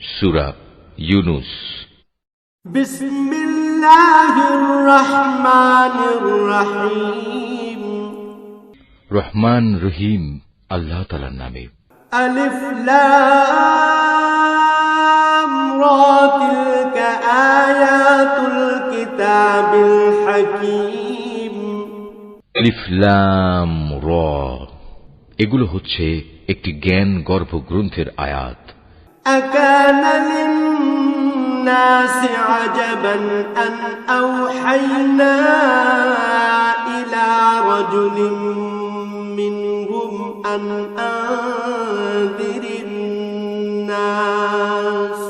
সূরা ইউনুস। বিসমিল্লাহির রহমানির রহিম। রহমান রহিম আল্লাহ তাআলার নামে। আলিফ লাম রা তিলকা আয়াতুল কিতাবিল হাকীম। আলিফ লাম রা, এগুলো হচ্ছে একটি জ্ঞান গর্ভ গ্রন্থের আয়াত। আকানা লিন-নাসি আজাবান আন আওহাইনা ইলা রাজুলিন মিনহুম আন আনযিরিন নাস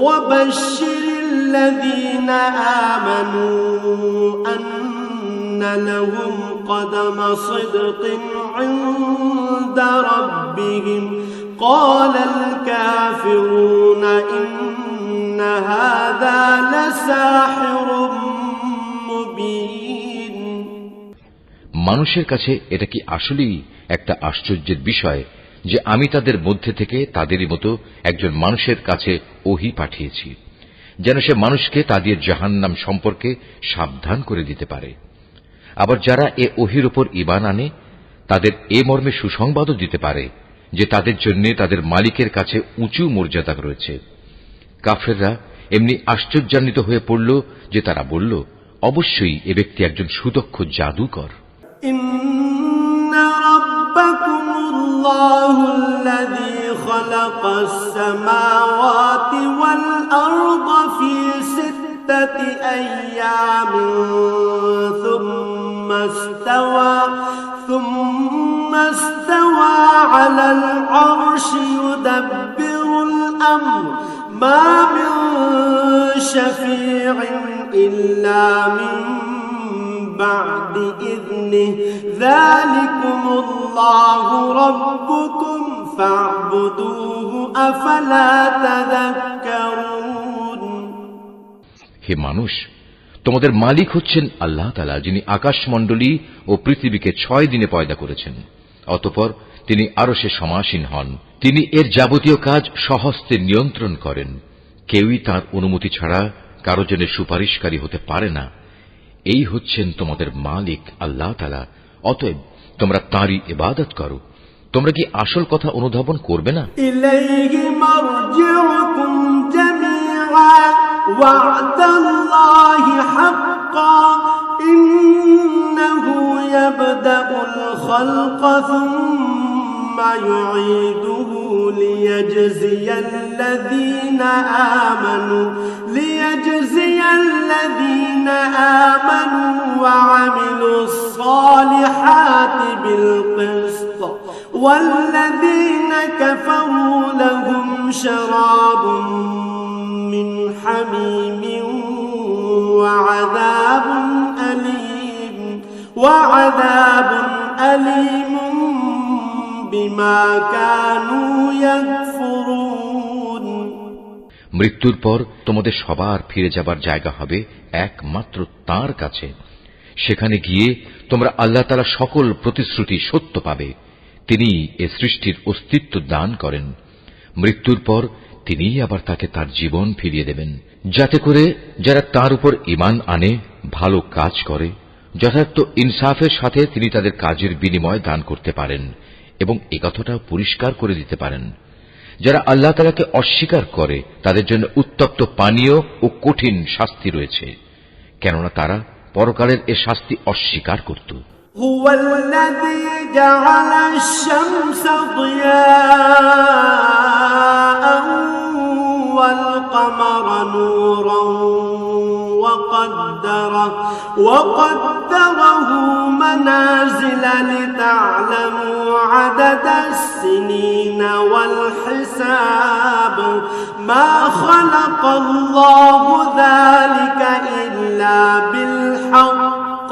وبشر الذين آمنوا أن لهم قدم صدق عند ربهم قال الكافرون إن هذا لساحر مبين। মানুষের কাছে এটা কি আসলেই একটা আশ্চর্যের বিষয় যে আমি তাদের মধ্যে থেকে তাদেরই মতো একজন মানুষের কাছে ওহী পাঠিয়েছি, যেন সে মানুষকে তাদের জাহান্নাম সম্পর্কে সাবধান করে দিতে পারে। আবার যারা এ ওহীর উপর ঈমান আনে তাদের এ মর্মে সুসংবাদও দিতে পারে যে তাদের জন্য তাদের মালিকের কাছে উঁচু মর্যাদা রয়েছে। কাফেররা এমনি আশ্চর্যান্বিত হয়ে পড়ল যে তারা বলল, অবশ্যই এ ব্যক্তি একজন সুদক্ষ জাদুকর। الله الذي خلق السماوات والأرض في 6 أيام ثم استوى على العرش يدبر الأمر ما من شفيع إلا من بعد إذنه ذلكم الله ربكم فاعبدوه أفلا تذكرون। হে মানুষ, তোমাদের মালিক হচ্ছেন আল্লাহ তাআলা, যিনি আকাশমণ্ডলী ও পৃথিবীকে 6 দিনে পয়দা করেছেন। অতঃপর তিনি আরশে সমাসীন হন। তিনি এর যাবতীয় কাজ স্বহস্তে নিয়ন্ত্রণ করেন। কেউই তাঁর অনুমতি ছাড়া কারো জন্য সুপারিশকারী হতে পারে না। এই হচ্ছেন তোমাদের মালিক আল্লাহ তাআলা, অতএব তোমরা তাঁরই ইবাদত করো। তোমরা কি আসল কথা অনুধাবন করবে না? ইলাইহি মারজিউকুম জামিআ ওয়া'দাল্লাহি হাক্কান ইন্নাহু ইয়াবদাউল খালকা সুম্মা ইউঈদুহু লিয়াজজিয়াল্লাযীনা আমানু وعملوا الصالحات بالقسط والذين كفروا لهم شراب من حميم وعذاب أليم بما كانوا يكفرون। মৃত্যুর পর তোমাদের সবার ফিরে যাবার জায়গা হবে একমাত্র তাঁর কাছে। সেখানে গিয়ে তোমরা আল্লাহ তাআলা সকল প্রতিশ্রুতি সত্য পাবে। তিনি এ সৃষ্টির অস্তিত্ব দান করেন। মৃত্যুর পর তিনিই আবার তাকে তার জীবন ফিরিয়ে দেবেন, যাতে করে যারা তার উপর ঈমান আনে, ভালো কাজ করে, যথার্থ ইনসাফের সাথে তিনি তাদের কাজের বিনিময় দান করতে পারেন এবং একথাটাও পরিষ্কার করে দিতে পারেন। যারা আল্লাহ তাআলাকে অস্বীকার করে তাদের জন্য উত্তপ্ত পানীয় ও কঠিন শাস্তি রয়েছে, কেননা তারা পরকালের এ শাস্তি অস্বীকার করত। হুয়াল্লাযী জাআলাশ শামসা দিয়াআন ওয়াল কামারা নূরান وقدره منازل لتعلموا عدد السنين والحساب ما خلق الله ذلك إلا بالحق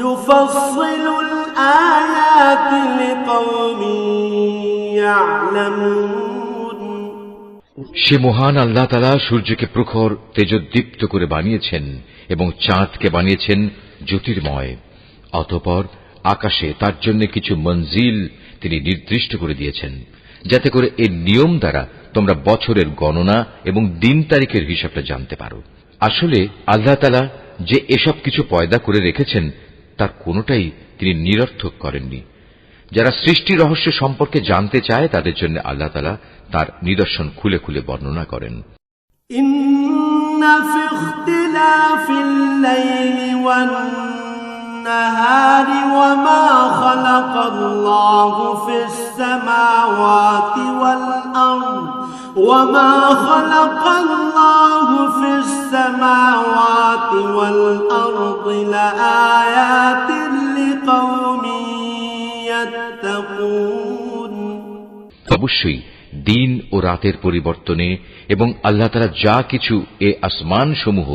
يفصل الآيات لقوم يعلمون। সে মহান আল্লাহ তাআলা সূর্যকে প্রখর তেজোদ্দীপ্ত করে বানিয়েছেন এবং চাঁদকে বানিয়েছেন জ্যোতির্ময়। অতঃপর আকাশে তার জন্য কিছু মঞ্জিল তিনি নির্দিষ্ট করে দিয়েছেন, যাতে করে এর নিয়ম দ্বারা তোমরা বছরের গণনা এবং দিন তারিখের হিসাবটা জানতে পারো। আসলে আল্লাহ তাআলা যে এসব কিছু পয়দা করে রেখেছেন তার কোনোটাই তিনি নিরর্থক করেননি। যারা সৃষ্টি রহস্য সম্পর্কে জানতে চায় তাদের জন্য আল্লাহ তাআলা তার নিদর্শন খুলে খুলে বর্ণনা করেন। ইন্না ফি ইখতিলাফিল লাইলি ওয়ান নাহারি ওয়া মা খালাকাল্লাহু ফিস সামাওয়াতি ওয়াল আরদ ওয়া মা খালাকাল্লাহু ফিস সামাওয়াতি ওয়াল আরদি লাআয়াতিন লিকাওমিন ইয়াত্তাকুন। অবশ্যই দিন ও রাতের পরিবর্তনে এবং আল্লাহ তাআলা যা কিছু এ আসমান সমূহ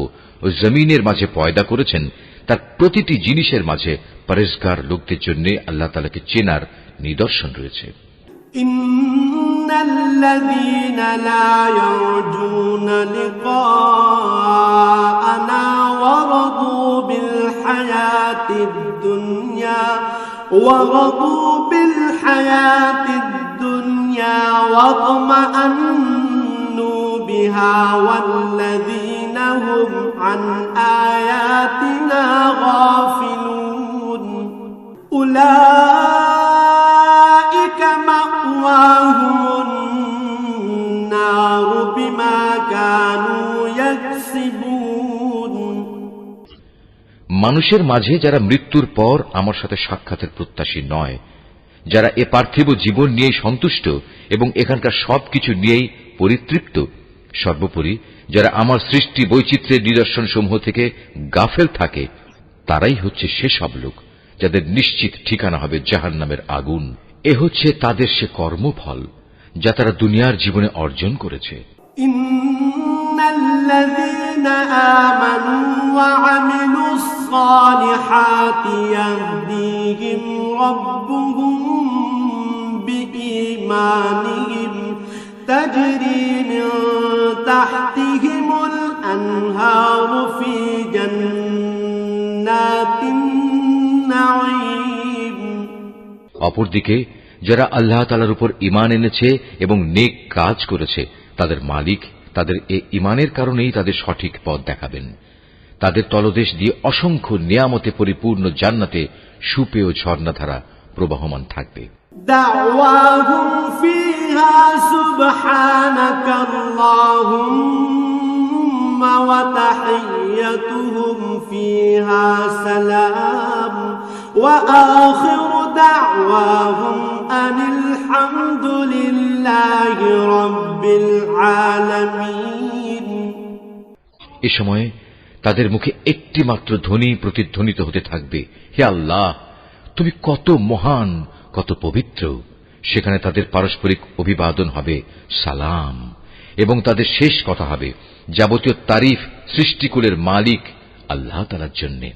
ও জমিনের মাঝে পয়দা করেছেন তার প্রতিটি জিনিসের মাঝে পরেজগার লোকদের জন্য আল্লাহ তাআলাকে চেনার নিদর্শন রয়েছে। ইন্নাল্লাযীনা লা ইয়ারজুনা লিকাআনা ওয়া রাদু বিল হায়াতিদ দুনিয়া ورضوا بالحياة الدنيا واطمأنوا بها والذين هم عن آياتنا غافلون أولئك مأواهم النار بما كانوا يكسبون। মানুষের মাঝে যারা মৃত্যুর পর আমার সাথে সাক্ষাতের প্রত্যাশী নয়, যারা এ পার্থিব জীবন নিয়ে সন্তুষ্ট এবং এখানকার সবকিছু নিয়েই পরিতৃপ্ত, সর্বোপরি যারা আমার সৃষ্টি বৈচিত্র্যের নিদর্শন সমূহ থেকে গাফেল থাকে, তারাই হচ্ছে সেসব লোক যাদের নিশ্চিত ঠিকানা হবে জাহান্নামের আগুন। এ হচ্ছে তাদের সে কর্মফল যা তারা দুনিয়ার জীবনে অর্জন করেছে। ইন্নাল্লাযীনা আমানু ওয়া আমিলুস সালিহাতি ইয়াহদিহিম রাব্বুহুম বিঈমানিহিম তাজরি মিন তাহতিহিমুল আনহারু ফি জান্নাতিন নাঈম। অপরদিকে যারা আল্লাহ তাআলার উপর ঈমান এনেছে এবং নেক কাজ করেছে তাদের মালিক তাদের এ ঈমানের কারণেই তাদের সঠিক পথ দেখাবেন। তাদের তলদেশ দিয়ে অসংখ্য নিয়ামতে পরিপূর্ণ জান্নাতে সুপেয় ঝর্ণাধারা প্রবাহমান থাকবে। দাওয়াহুম ফিহা সুবহানাকাল্লাহুম্মা ওয়া তাহিয়্যতুহুম ফিহা সালাম ওয়া আখিরু দাওয়াহুম আনিল হামদুলিল্লাহি রাব্বিল আলামিন। এ সময়ে তাদের মুখে একটি মাত্র ধ্বনি প্রতিধ্বনিত হতে থাকবে, হে আল্লাহ, তুমি কত মহান, কত পবিত্র। সেখানে তাদের পারস্পরিক অভিবাদন হবে সালাম, এবং তাদের শেষ কথা হবে যাবতীয় তারিফ সৃষ্টিকুলের মালিক আল্লাহ তাআলার জন্যে।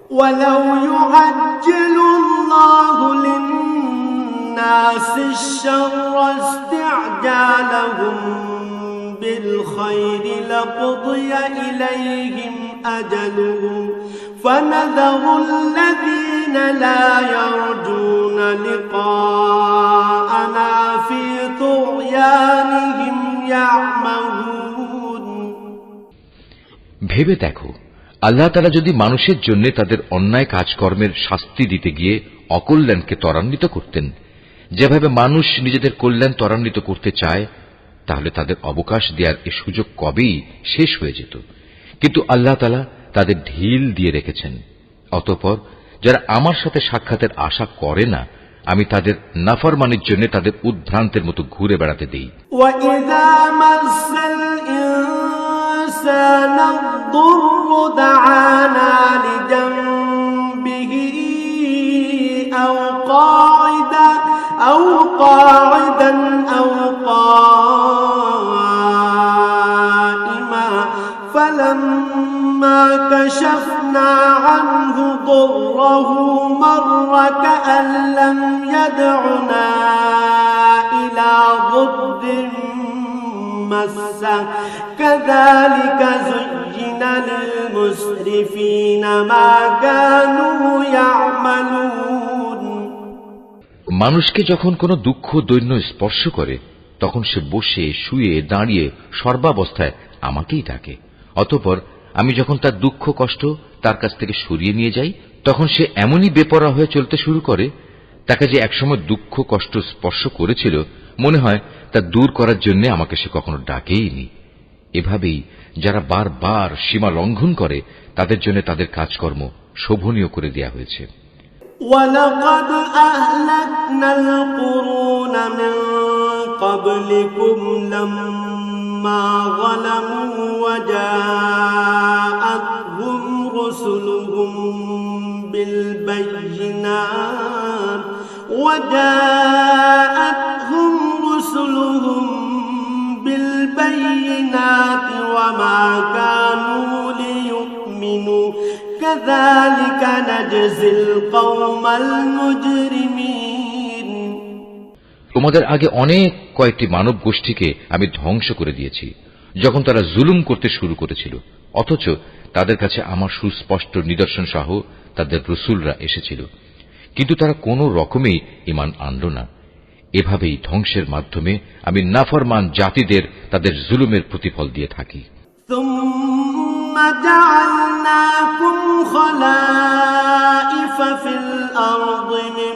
ওয়ালাউ ইউআজ্জিলুল্লাহু লিন-নাসি আশ-শাররা ইসতি'জালাহুম বিল খায়রি লাকুদিয়া ইলাইহিম আজালুহুম ফানাযারুল্লাযীনা লা ইয়ারজুনা লিকাআনা ফি তুগয়ানিহিম ইয়া'মাহুন। ভেবে দেখো, আল্লাহ তাআলা যদি মানুষের জন্য তাদের অন্যায় কাজকর্মের শাস্তি দিতে গিয়ে অকল্যাণকে ত্বরান্বিত করতেন, যেভাবে মানুষ নিজেদের কল্যাণ ত্বরান্বিত করতে চায়, তাহলে তাদের অবকাশ দেওয়ার এ সুযোগ কবেই শেষ হয়ে যেত। কিন্তু আল্লাহ তাআলা তাদের ঢিল দিয়ে রেখেছেন। অতঃপর যারা আমার সাথে সাক্ষাতের আশা করে না, আমি তাদের নাফরমানির জন্য তাদের উদ্ভ্রান্তের মতো ঘুরে বেড়াতে দেই। وَإِذَا مَسَّ الْإِنسَانَ الضُّرُّ دَعَانَا لِجَنبِهِ أَوْ قَاعِدًا أَوْ قَائِمًا فَلَمَّا كَشَفْنَا عَنْهُ ضُرَّهُ مَرَّ كَأَن لَّمْ يَدْعُنَا إِلَى ضُرٍّ مَّسَّهُ كَذَلِكَ زُيِّنَ لِلْمُسْرِفِينَ مَا كَانُوا يَعْمَلُونَ تعملون মানুষকে যখন কোনো দুঃখ দৈন্য স্পর্শ করে তখন সে বসে শুয়ে দাঁড়িয়ে সর্বাবস্থায় আমাকেই ডাকে। অতঃপর আমি যখন তার দুঃখ কষ্ট তার কাছ থেকে সরিয়ে নিয়ে যাই তখন সে এমনই বেপরোয়া হয়ে চলতে শুরু করে, তাকে যে একসময় দুঃখ কষ্ট স্পর্শ করেছিল মনে হয় তা দূর করার জন্য আমাকে সে কখনো ডাকেইনি। এভাবেই যারা বারবার সীমা লঙ্ঘন করে তাদের জন্য তাদের কাজকর্ম শোভনীয় করে দেয়া হয়েছে। وَلَقَدْ أَهْلَكْنَا الْقُرُونَ مِنْ قَبْلِكُمْ لَمَّا ظَلَمُوا وَجَاءَتْهُمْ رُسُلُهُم بِالْبَيِّنَاتِ وَمَا كَانُوا لِيُؤْمِنُوا كَذَلِكَ نَجْزِي الْقَوْمَ الْمُجْرِمِينَ তোমাদের আগে অনেক কয়েকটি মানব গোষ্ঠীকে আমি ধ্বংস করে দিয়েছি যখন তারা জুলুম করতে শুরু করেছিল, অথচ তাদের কাছে আমার সুস্পষ্ট নিদর্শন সহ তাদের রসুলরা এসেছিল, কিন্তু তারা কোনো রকমেই ঈমান আনল না। এভাবেই ধ্বংসের মাধ্যমে আমি নাফরমান জাতিদের তাদের জুলুমের প্রতিফল দিয়ে থাকি। ثُمَّ جَعَلْنَاكُمْ خَلَائِفَ فِي الْأَرْضِ مِنْ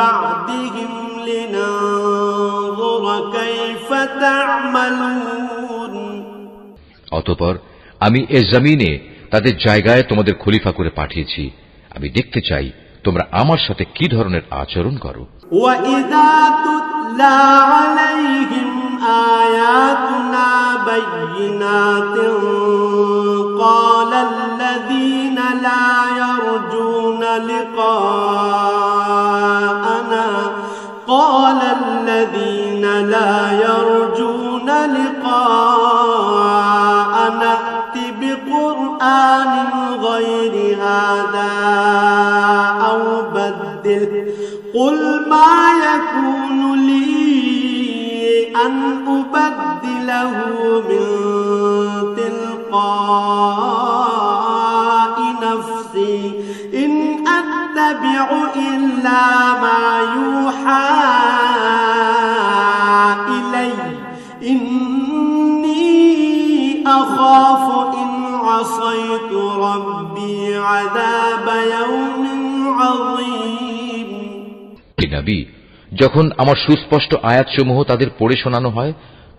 بَعْدِهِمْ لِنَنظُرَ كَيْفَ تَعْمَلُونَ অতঃপর আমি এ জমিনে তাদের জায়গায় তোমাদের খলিফা করে পাঠিয়েছি, আমি দেখতে চাই তোমরা আমার সাথে কি ধরনের আচরণ করো। وَإِذَا تُتْلَى عَلَيْهِمْ آيَاتُنَا بَيِّنَاتٍ قَالَ الَّذِينَ لَا يَرْجُونَ لِقَاءَنَا ائْتِ بِقُرْآنٍ غَيْرِ هَذَا أَوْ بَدِّلْهُ قُلْ مَا يَكُونُ لِي أَنْ أُبَدِّلَهُ مِنْ تِلْقَاءِ نَفْسِي إِنْ أَتَّبِعُ إِلَّا مَا يُوحَى إِلَيَّ إِنِّي أَخَافُ إِنْ عَصَيْتُ رَبِّي عَذَابَ يَوْمٍ عَظِيمٍ নবী, যখন আমার সুস্পষ্ট আয়াতসমূহ তাদের পড়ে শোনানো হয়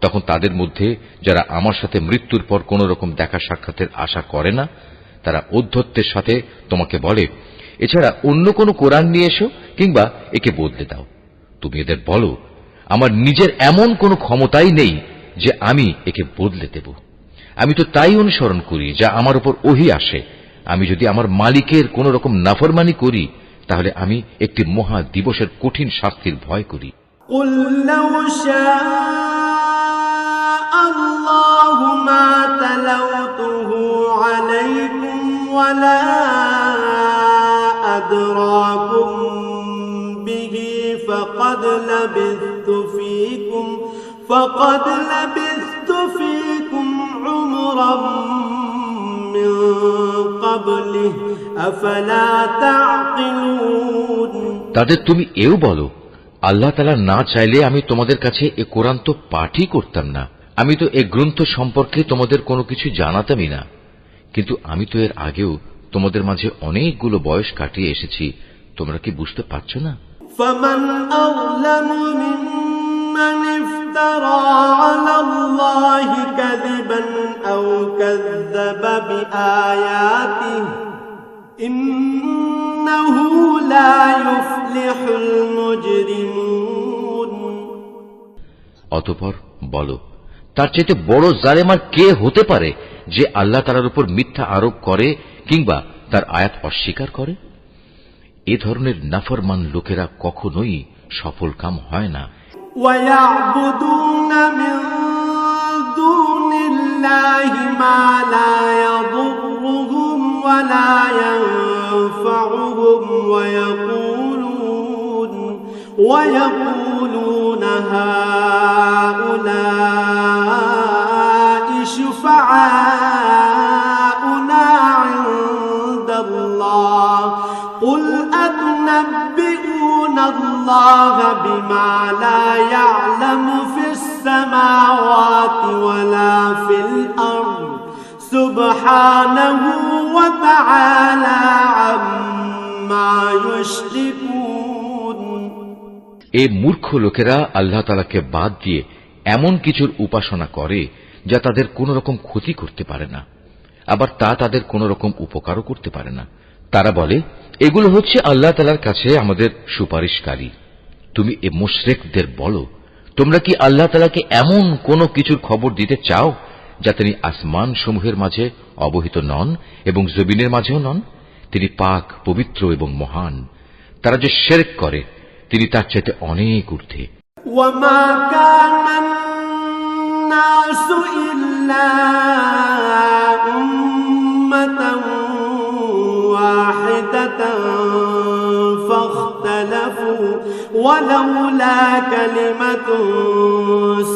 তখন তাদের মধ্যে যারা আমার সাথে মৃত্যুর পর কোন রকম দেখা সাক্ষাতের আশা করে না তারা ঔদ্ধত্যের সাথে তোমাকে বলে, এছাড়া অন্য কোন কোরআন নিয়ে এসো কিংবা একে বদলে দাও। তুমি এদের বলো, আমার নিজের এমন কোনো ক্ষমতাই নেই যে আমি একে বদলে দেব। আমি তো তাই অনুসরণ করি যা আমার উপর ওহী আসে। আমি যদি আমার মালিকের কোন রকম নাফরমানি করি তাহলে আমি একটি মহা দিবসের কঠিন শাস্তির ভয় করি। قُلْ لَوْ شَاءَ اللَّهُ مَا تَلَوْتُهُ عَلَيْكُمْ وَلَا أَدْرَاكُمْ بِهِ فَقَدْ لَبِثْتُ فِيكُمْ عُمُرًا مِّن قَبْلِهِ أَفَلَا تَعْقِلُونَ তাদের তুমি এও বলো, আল্লাহ তাআলা না চাইলে আমি তোমাদের কাছে এ কোরআন তো পাঠই করতাম না। আমি তো এ গ্রন্থ সম্পর্কে তোমাদের কোনো কিছু জানাতামই না, কিন্তু আমি তো এর আগেও তোমাদের মাঝে অনেকগুলো বয়স কাটিয়ে এসেছি। তোমরা কি বুঝতে পারছো না? فَمَنْ أَظْلَمُ مِمَّنِ افْتَرَى عَلَى اللَّهِ كَذِبًا أَوْ كَذَّبَ بِآيَاتِهِ إِنَّهُ لَا يُفْلِحُ الْمُجْرِمُونَ অতঃপর বলো, তার চাইতে বড় জালেম আর কে হতে পারে যে আল্লাহ তাআলার উপর মিথ্যা আরোপ করে কিংবা তার আয়াত অস্বীকার করে? এ ধরনের নাফরমান লোকেরা কখনোই সফল কাম হয় না। وَيَعْبُدُونَ مِن دُونِ اللَّهِ مَا لَا يَضُرُّهُمْ وَلَا يَنفَعُهُمْ وَيَقُولُونَ هَؤُلَاءِ شُفَعَاؤُنَا عِندَ اللَّهِ قل أتنبئون الله بما لا يعلم في السماوات ولا في الأرض سبحانه وتعالى عما يشركون এই মূর্খ লোকেরা আল্লাহ তাআলাকে বাদ দিয়ে এমন কিছুর উপাসনা করে যা তাদের কোন রকম ক্ষতি করতে পারে না, আবার তা তাদের কোন রকম উপকারও করতে পারে না। তারা বলে এগুলো হচ্ছে আল্লাহ তাআলার কাছে আমাদের সুপারিশকারী। তুমি এ মুশরিকদের বলো, তোমরা কি আল্লাহ তাআলাকে এমন কোন কিছুর খবর দিতে চাও যা তিনি আসমান সমূহের মাঝে অবহিত নন এবং জমিনের মাঝেও নন? তিনি পাক, পবিত্র এবং মহান। তারা যে শিরক করে তিনি তার চাইতে অনেক ঊর্ধ্বে। وما كان الناس إلا أمة واحدة فاختلفوا ولولا كلمة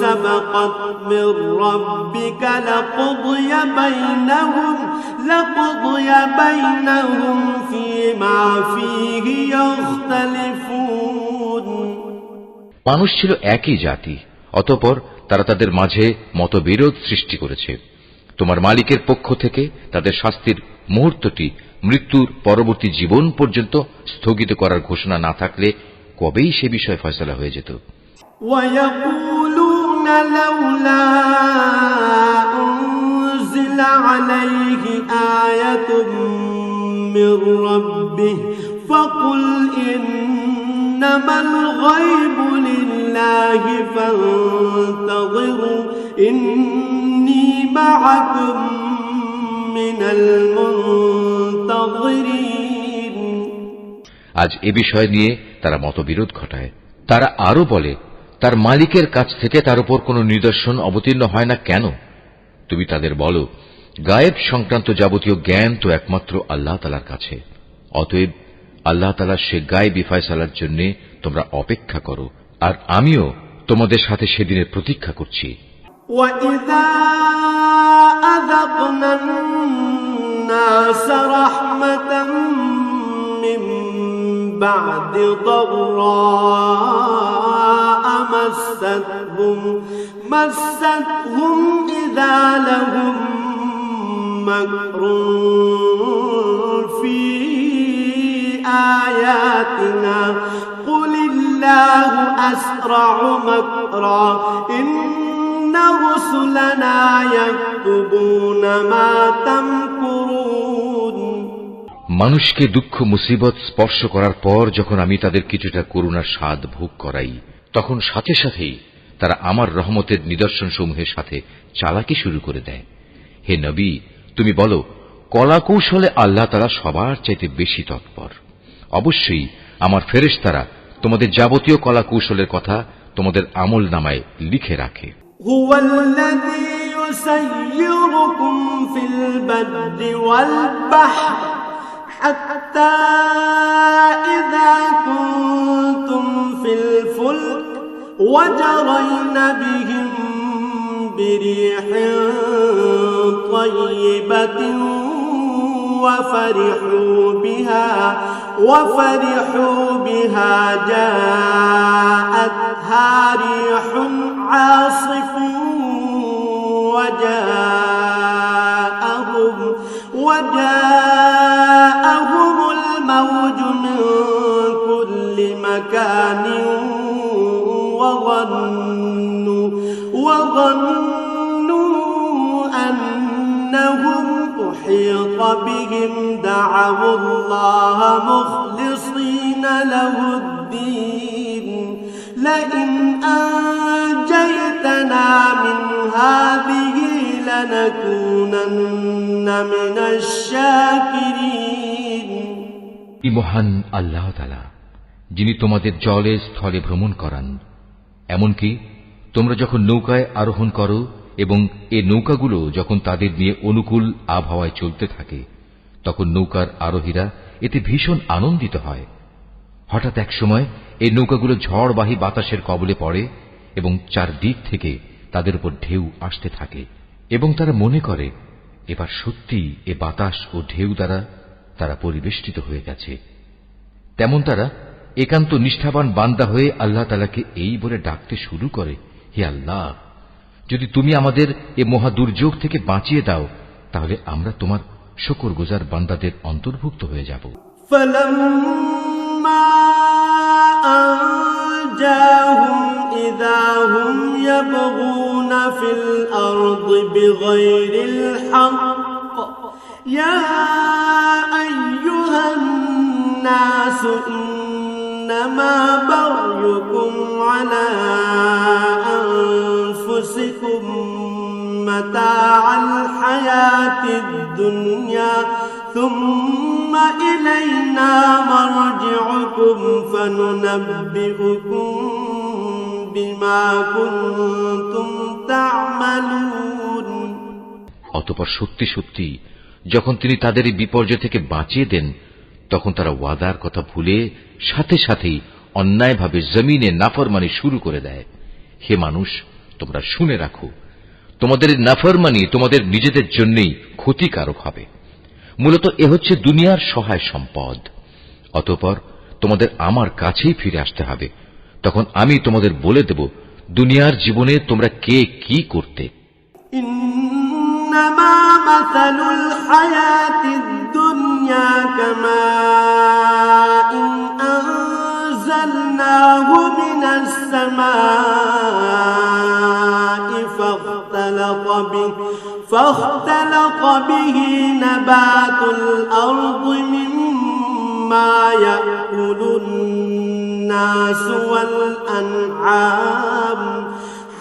سبقت من ربك لقضي بينهم فيما فيه يختلفون মানুষ ছিল একই জাতি, অতঃপর তারা তাদের মাঝে মতবিরোধ সৃষ্টি করেছে। তোমার মালিকের পক্ষ থেকে তাদের শাস্তির মুহূর্তটি মৃত্যুর পরবর্তী জীবন পর্যন্ত স্থগিত করার ঘোষণা না থাকলে কবেই সে বিষয়ে ফয়সালা হয়ে যেত। وَيَقُولُونَ لَوْلَا أُنزِلَ عَلَيْهِ آيَةٌ مِّن رَّبِّهِ فَقُلْ إِنَّمَا الْغَيْبُ لِلَّهِ فَانتَظِرُوا إِنِّي مَعَكُم مِّنَ الْمُنتَظِرِينَ। আজ এ বিষয় নিয়ে তারা মতবিরোধ ঘটায়। তারা আরো বলে, তার মালিকের কাছ থেকে তার উপর কোন নিদর্শন অবতীর্ণ হয় না কেন? তুমি তাদের বলো, গায়েব সংক্রান্ত যাবতীয় জ্ঞান তো একমাত্র আল্লাহ তাআলার কাছে। অতএব আল্লাহ তাআলার সে গায়েবী ফয়সালার জন্য তোমরা অপেক্ষা করো, আর আমিও তোমাদের সাথে সেদিনের প্রতীক্ষা করছি। وَإِذَا أَذَقْنَا النَّاسَ رَحْمَةً مِّن بَعْدِ ضَرَّاءَ مَسَّتْهُمْ إِذَا لَهُم مَّكْرٌ فِي آيَاتِنَا قُلِ اللَّهُ أَسْرَعُ مَكْرًا إِنَّ رُسُلَنَا يَكْتُبُونَ مَا تَمْكُرُونَ। মানুষকে দুঃখ মুসিবত স্পর্শ করার পর যখন আমি তাদের কিছুটা করুণার স্বাদ ভোগ করাই, তখন সাথে সাথেই তারা আমার রহমতের নিদর্শন সমূহের সাথে চালাকি শুরু করে দেয়। হে নবী, তুমি বলো, কলা কৌশলে আল্লাহ তাআলা সবার চাইতে বেশি তৎপর। অবশ্যই আমার ফেরেশতারা তোমাদের যাবতীয় কলা কৌশলের কথা তোমাদের আমল নামায় লিখে রাখে। هو الذي يسيركم في البر والبحر حتى إذا كنتم في الفلك وجرين بهم بريح طيبة وفرحوا بها جاءتها ريح عاصف وجاءهم الموج من كل مكان وظنوا أنهم أحيط بهم دعوا الله مخلصين له الدين لئن أنجيتنا من هذه لنكونن من الشاكرين। মহান আল্লাহ তাআলা, যিনি তোমাদের জলে স্থলে ভ্রমণ করান, এমনকি তোমরা যখন নৌকায় আরোহণ করো এবং এ নৌকাগুলো যখন তাদের নিয়ে অনুকূল আবহাওয়ায় চলতে থাকে, তখন নৌকার আরোহীরা এতে ভীষণ আনন্দিত হয়। হঠাৎ এক সময় এই নৌকাগুলো ঝড়বাহী বাতাসের কবলে পড়ে এবং চারদিক থেকে তাদের উপর ঢেউ আসতে থাকে এবং তারা মনে করে এবার সত্যি এ বাতাস ও ঢেউ দ্বারা তারা পরিবেষ্টিত হয়ে গেছে। তেমন তারা একান্ত নিষ্ঠাবান বান্দা হয়ে আল্লাহ তাআলাকে এই বলে ডাকতে শুরু করে, হে আল্লাহ, যদি তুমি আমাদের এ মহা দুর্যোগ থেকে বাঁচিয়ে দাও তাহলে আমরা তোমার শুকরগুজার বান্দাদের অন্তর্ভুক্ত হয়ে যাব। فلما أنجاهم إذا هم يبغون في الأرض بغير الحق يا أيها الناس إنما بغيكم على أنفسكم متاع الحياة الدنيا ثم إلينا مرجعكم فننبئكم بما كنتم تعملون। অতঃপর সত্যি সত্যি যখন তিনি তাদের এই বিপর্যয় থেকে বাঁচিয়ে দেন তখন তারা ওয়াদার কথা ভুলে সাথে সাথেই অন্যায়ভাবে জমিনে নাফরমানি শুরু করে দেয়। হে মানুষ, তোমরা শুনে রাখো, তোমাদের এই নাফরমানি তোমাদের নিজেদের জন্যই ক্ষতিকারক হবে। মূলত এ হচ্ছে দুনিয়ার সহায় সম্পদ। অতঃপর তোমাদের আমার কাছেই ফিরে আসতে হবে, তখন আমি তোমাদের বলে দেব দুনিয়ার জীবনে তোমরা কে কি করতে। إنما مثل الحياة الدنيا كماء أنزلناه من السماء فاختلط به نبات الأرض مما يأكل الناس والأنعام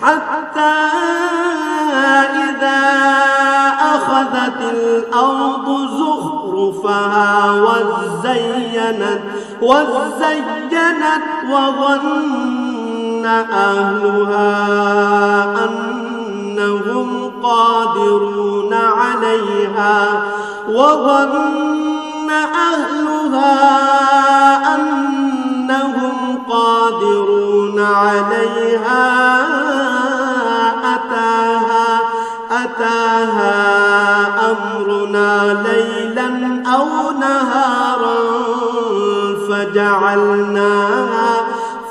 حتى إذا أخذت الأرض زخرفها وزينت وظن أهلها أنهم قادرون عليها أتاها أمرنا ليلا أو نهارا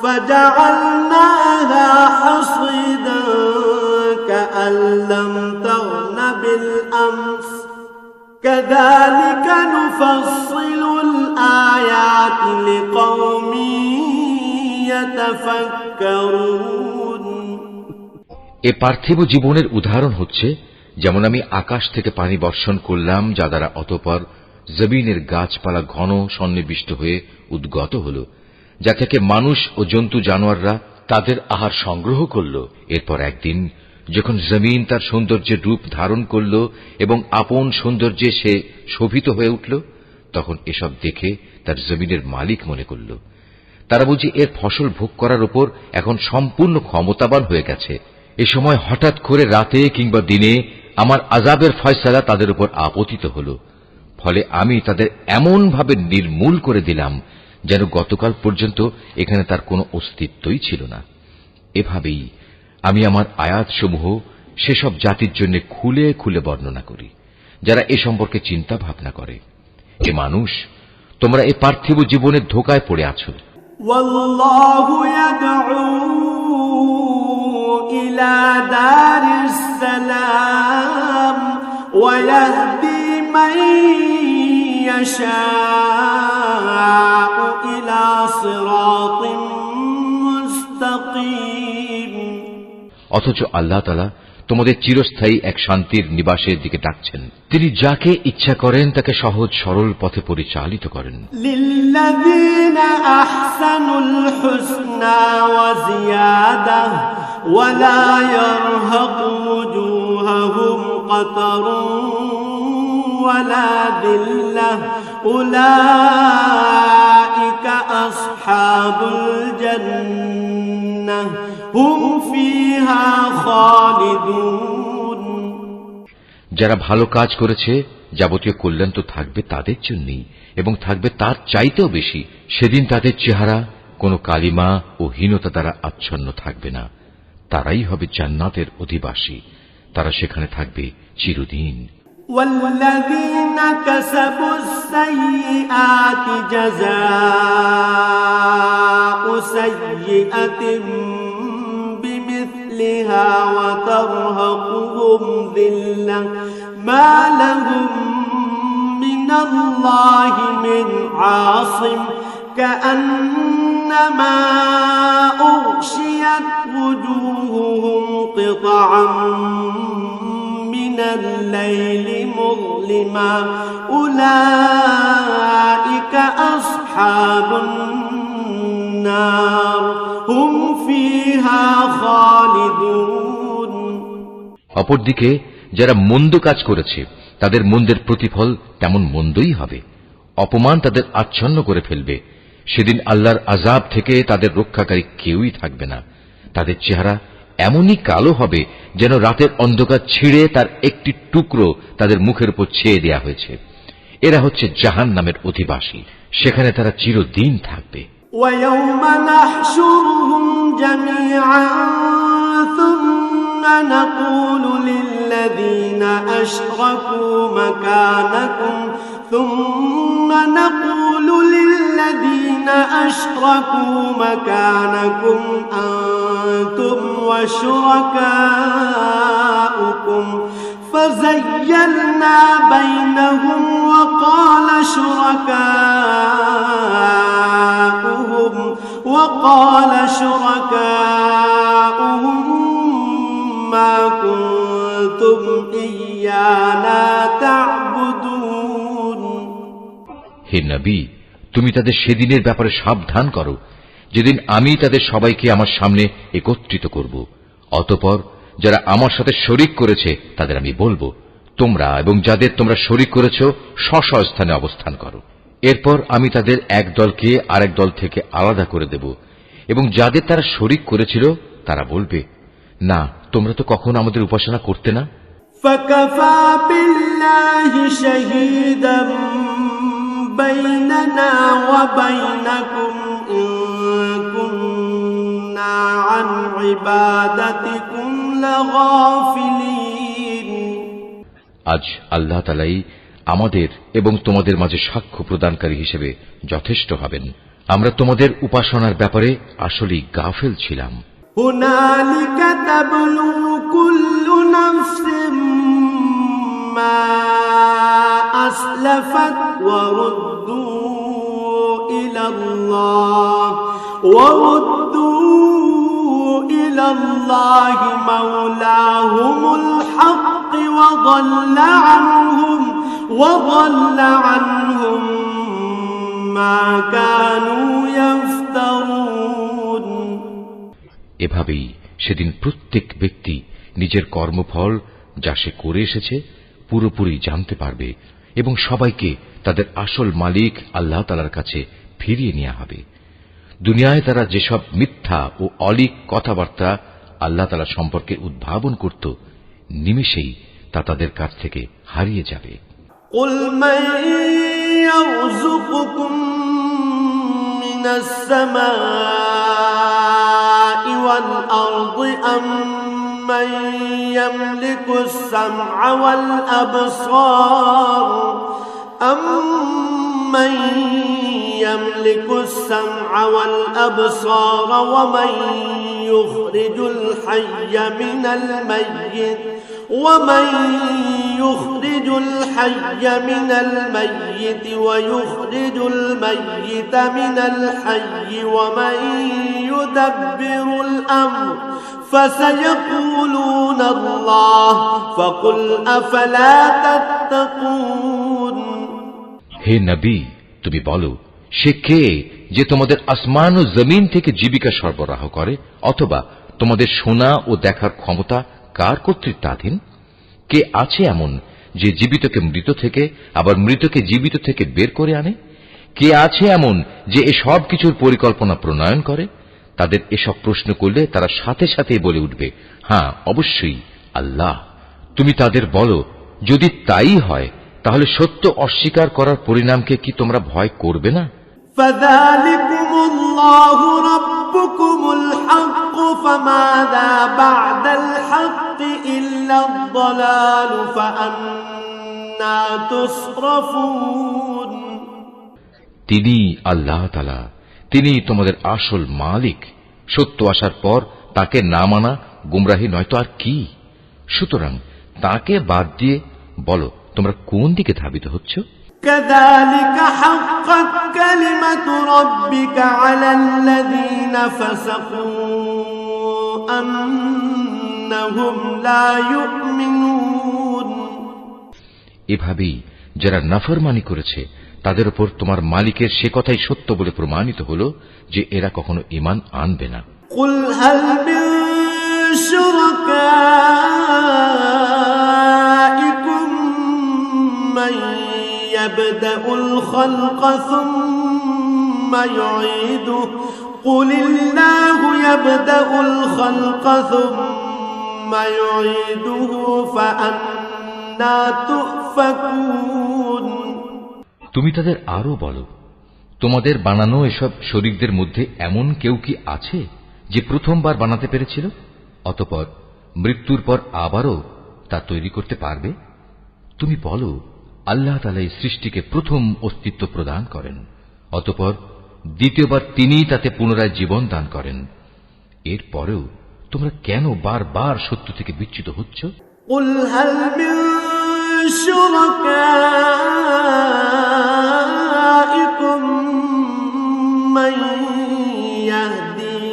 فجعلناها حصيدا كأن لم تغن بالأمس كذلك نفصل الآيات لقوم يتفكرون। এ পার্থিব জীবনের উদাহরণ হচ্ছে যেমন আমি আকাশ থেকে পানি বর্ষণ করলাম, যা দ্বারা অতঃপর জমিনের গাছপালা ঘন সন্নিবিষ্ট হয়ে উদ্গত হল, যা থেকে মানুষ ও জন্তু জানোয়াররা তাদের আহার সংগ্রহ করল। এরপর একদিন যখন জমিন তার সৌন্দর্যের রূপ ধারণ করল এবং আপন সৌন্দর্যে সে শোভিত হয়ে উঠল, তখন এসব দেখে তার জমিনের মালিক মনে করল তারা বুঝি এর ফসল ভোগ করার উপর এখন সম্পূর্ণ ক্ষমতাবান হয়ে গেছে। এ সময় হঠাৎ করে রাতে কিংবা দিনে আমার আযাবের ফয়সালা তাদের উপর আপতিত হল। ফলে আমি তাদের এমন ভাবে নির্মূল করে দিলাম যেন গতকাল পর্যন্ত এখানে তার কোনো অস্তিত্বই ছিল না। এভাবেই আমি আমার আয়াতসমূহ সেসব জাতির জন্য খুলে খুলে বর্ণনা করি যারা এ সম্পর্কে চিন্তা ভাবনা করে। এ মানুষ, তোমরা এ পার্থিব জীবনের ধোঁকায় পড়ে আছো। والله يدعو إلى دار السلام ويهدي من يشاء إلى صراط مستقيم। অথচ আল্লাহ তাআলা তোমাদের চিরস্থায়ী এক শান্তির নিবাসের দিকে ডাকছেন। তিনি যাকে ইচ্ছা করেন তাকে সহজ সরল পথে পরিচালিত করেন। লিল্লাযীনা আহসানুল হুসনা ওয়া জিয়াদাহ ওয়া লা ইয়ারহাকু ওয়ুজুহাহুম কাতারুন ওয়া লা দিল্লাহ উলাইকা আসহাবুল জান্নাহ হুম ফিহা খালিদুন। যারা ভালো কাজ করেছে যাবতীয় কল্যাণ তো থাকবে তাদের জন্যই এবং থাকবে তার চাইতেও বেশি। সেদিন তাদের চেহারা কোনো কালিমা ও হীনতা দ্বারা আচ্ছন্ন থাকবে না। তারাই হবে জান্নাতের অধিবাসী, তারা সেখানে থাকবে চিরদিন। والذين كسبوا السيئات جزاء سيئة بمثلها وترهقهم ذلة ما لهم من الله من عاصم كأنما أغشيت وجوههم قطعا من الليل مظلما أولئك أصحاب النار هم فيها خالدون অপরদিকে যারা মন্দ কাজ করেছে তাদের মন্দের প্রতিফল তেমন মন্দই হবে। অপমান তাদের আচ্ছন্ন করে ফেলবে। সেদিন আল্লাহর আযাব থেকে তাদের রক্ষাকারী কেউই থাকবে না। তাদের চেহারা এমনই কালো হবে যেন রাতের অন্ধকার ছিঁড়ে তার একটি টুকরো তাদের মুখের উপর ছেয়ে দেয়া হয়েছে। এরা হচ্ছে জাহান্নামের অধিবাসী, সেখানে তারা চিরদিন থাকবে। ويوم نحشرهم جميعا ثم نقول للذين أشركوا مكانكم أنتم وشركاؤكم فزيّلنا بينهم وقال شركاؤهم ما كنتم إيانا تعبدون হে নবী, তুমি তাদের সেদিনের ব্যাপারে সাবধান করো যেদিন আমি তাদের সবাইকে আমার সামনে একত্রিত করব। অতঃপর যারা আমার সাথে শরীক করেছে তাদের আমি বলবো, তোমরা এবং যাদের তোমরা শরীক করেছ স্ব স্থানে অবস্থান করো। এরপর আমি তাদের এক দলকে আরেক দল থেকে আলাদা করে দেব এবং যাদের তারা শরীক করেছিল তারা বলবে, না, তোমরা তো কখনো আমাদের উপাসনা করতে না। فكفى بالله شهيدا بيننا وبينكم إن كنا عن عبادتكم لغافلين আজ আল্লাহ তাআলাই আমাদের এবং তোমাদের মাঝে সাক্ষ্য প্রদানকারী হিসেবে যথেষ্ট হবেন। আমরা তোমাদের উপাসনার ব্যাপারে আসলেই গাফেল ছিলাম। هنالك تبلو كل نفس ما أسلفت وردوا إلى الله مولاهم الحق وضل عنهم ما كانوا يفترون এভাবেই সেদিন প্রত্যেক ব্যক্তি নিজের কর্মফল যা সে করে এসেছে পুরোপুরি জানতে পারবে এবং সবাইকে তাদের আসল মালিক আল্লাহ তাআলার কাছে ফিরিয়ে নেওয়া হবে। দুনিয়ায় তারা যেসব মিথ্যা ও অলীক কথাবার্তা আল্লাহ তাআলা সম্পর্কে উদ্ভাবন করত, নিমেষেই তা তাদের কাছ থেকে হারিয়ে যাবে। قُلْ مَن يَرْزُقُكُم مِّنَ السَّمَاءِ وَالْأَرْضِ أَمَّن يَمْلِكُ السَّمْعَ وَالْأَبْصَارَ وَمَن يُخْرِجُ الْحَيَّ مِنَ الْمَيِّتِ وَيُخْرِجُ الْمَيِّتَ مِنَ الْحَيِّ وَمَن يُدَبِّرُ الْأَمْرَ فَسَيَقُولُونَ اللَّهُ فَقُلْ أَفَلَا تَتَّقُونَ হে নবী, তুমি বলো, সে কে যে তোমাদের আসমান ও জমিন থেকে জীবিকা সরবরাহ করে, অথবা তোমাদের শোনা ও দেখার ক্ষমতা কার কর্তৃত্বাধীন? কে আছে এমন যে জীবিতকে মৃত থেকে আবার মৃতকে জীবিত থেকে বের করে আনে? কে আছে এমন যে এসব কিছুর পরিকল্পনা প্রণয়ন করে? তাদের এসব প্রশ্ন করলে তারা সাথে সাথেই বলে উঠবে, হ্যাঁ, অবশ্যই আল্লাহ। তুমি তাদের বলো, যদি তাই হয় তাহলে সত্য অস্বীকার করার পরিণামকে কি তোমরা ভয় করবে না? فَذَلِكُمُ اللَّهُ رَبُّكُمُ الْحَقُّ فَمَاذَا بَعْدَ الْحَقِّ إِلَّا الضَّلَالُ فَأَنَّىٰ تصرفون তিনি আল্লাহ তাআলা, তিনি তোমাদের আসল মালিক। সত্য আসার পর তাকে না মানা গুমরাহি নয়তো আর কি। সুতরাং তাকে বাদ দিয়ে বলো তোমরা কোন দিকে ধাবিত হচ্ছ? كذلك حقت كلمة ربك على الذين فسقوا أنهم لا يؤمنون এভাবেই যারা নাফরমানি করেছে তাদের উপর তোমার মালিকের সে কথাই সত্য বলে প্রমাণিত হলো যে এরা কখনো ঈমান আনবে না। قل هل من شركائكم من يبدأ الخلق ثم يعيده قل الله يبدأ الخلق ثم يعيده فأنى تؤفكون তুমি তাদের আরো বলো, তোমাদের বানানো এসব শরীকদের মধ্যে এমন কেউ কি আছে যে প্রথমবার বানাতে পেরেছিল, অতঃপর মৃত্যুর পর আবারও তা তৈরি করতে পারবে? তুমি বলো, আল্লাহ তাআলা এই সৃষ্টিকে প্রথম অস্তিত্ব প্রদান করেন, অতঃপর দ্বিতীয়বার তিনিই তাতে পুনরায় জীবন দান করেন। এরপরেও তোমরা কেন বারবার সত্য থেকে বিচ্যুত হচ্ছ? قل هل من شركائكم من يهدي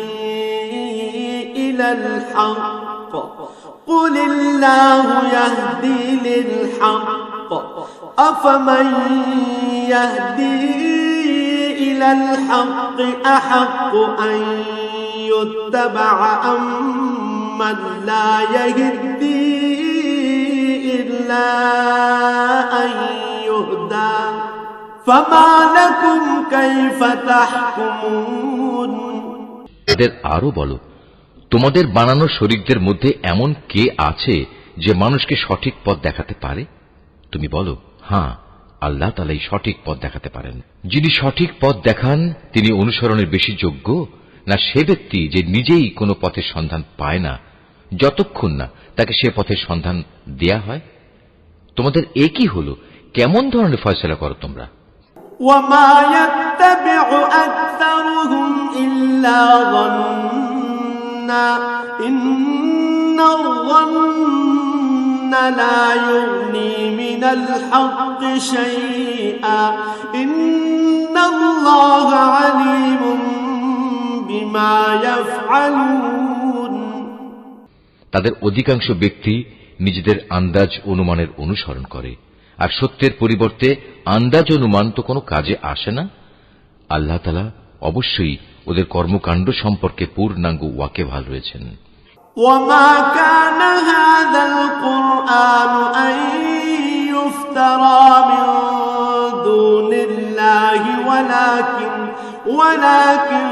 إلى الحق قل الله يهدي للحق أفمن يهدي إلى الحق أحق أن يتبع أم من لا يهدي إلا أن يهدى فما لكم كيف تحكمون এদের আরো বলো, তোমাদের বানানো শরীকদের মধ্যে এমন কে আছে যে মানুষকে সঠিক পথ দেখাতে পারে? তুমি বলো, হ্যাঁ, আল্লাহ তাআলাই সঠিক পথ দেখাতে পারেন। যিনি সঠিক পথ দেখান তিনি অনুসরণের বেশি যোগ্য না সে ব্যক্তি যে নিজেই কোনো পথের সন্ধান পায় না যতক্ষণ না তাকে সে পথের সন্ধান দেয়া হয়? তোমাদের একই হলো, কেমন ধরনের ফয়সালা করো তোমরা? وما يتبع أكثرهم إلا ظنا إن الظن لا يغني من الحق شيئا إن الله عليم بما يفعلون তাদের অধিকাংশ ব্যক্তি নিজেদের আন্দাজ অনুমানের অনুসরণ করে, আর সত্যের পরিবর্তে আন্দাজ অনুমান তো কোনো কাজে আসে না। আল্লাহ তাআলা অবশ্যই ওদের কর্মকাণ্ড সম্পর্কে পূর্ণাঙ্গ ওয়াকিবহাল রয়েছেন। وما كان هذا القرآن أن يفترى من دون الله ولكن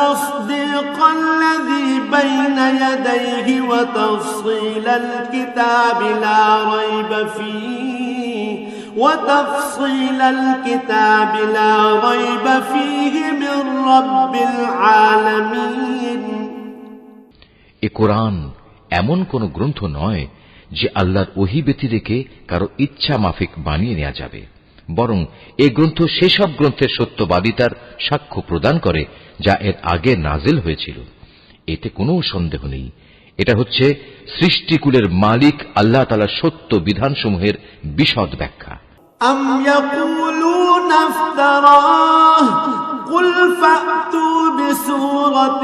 تصديق الذي بين يديه وتفصيل الكتاب لا ريب فيه من رب العالمين এ কোরআন এমন কোন গ্রন্থ নয় যে আল্লাহর ওহী ব্যতিরেকে কারো ইচ্ছা মাফিক বানিয়ে নেওয়া যাবে, বরং এ গ্রন্থ সেসব গ্রন্থের সত্যবাদিতার সাক্ষ্য প্রদান করে যা এর আগে নাজিল হয়েছিল। এতে কোনো সন্দেহ নেই, এটা হচ্ছে সৃষ্টিকুলের মালিক আল্লাহ তাআলার সত্য বিধানসমূহের বিশদ ব্যাখ্যা। أم يقولون افتراه قل فأتوا بسورة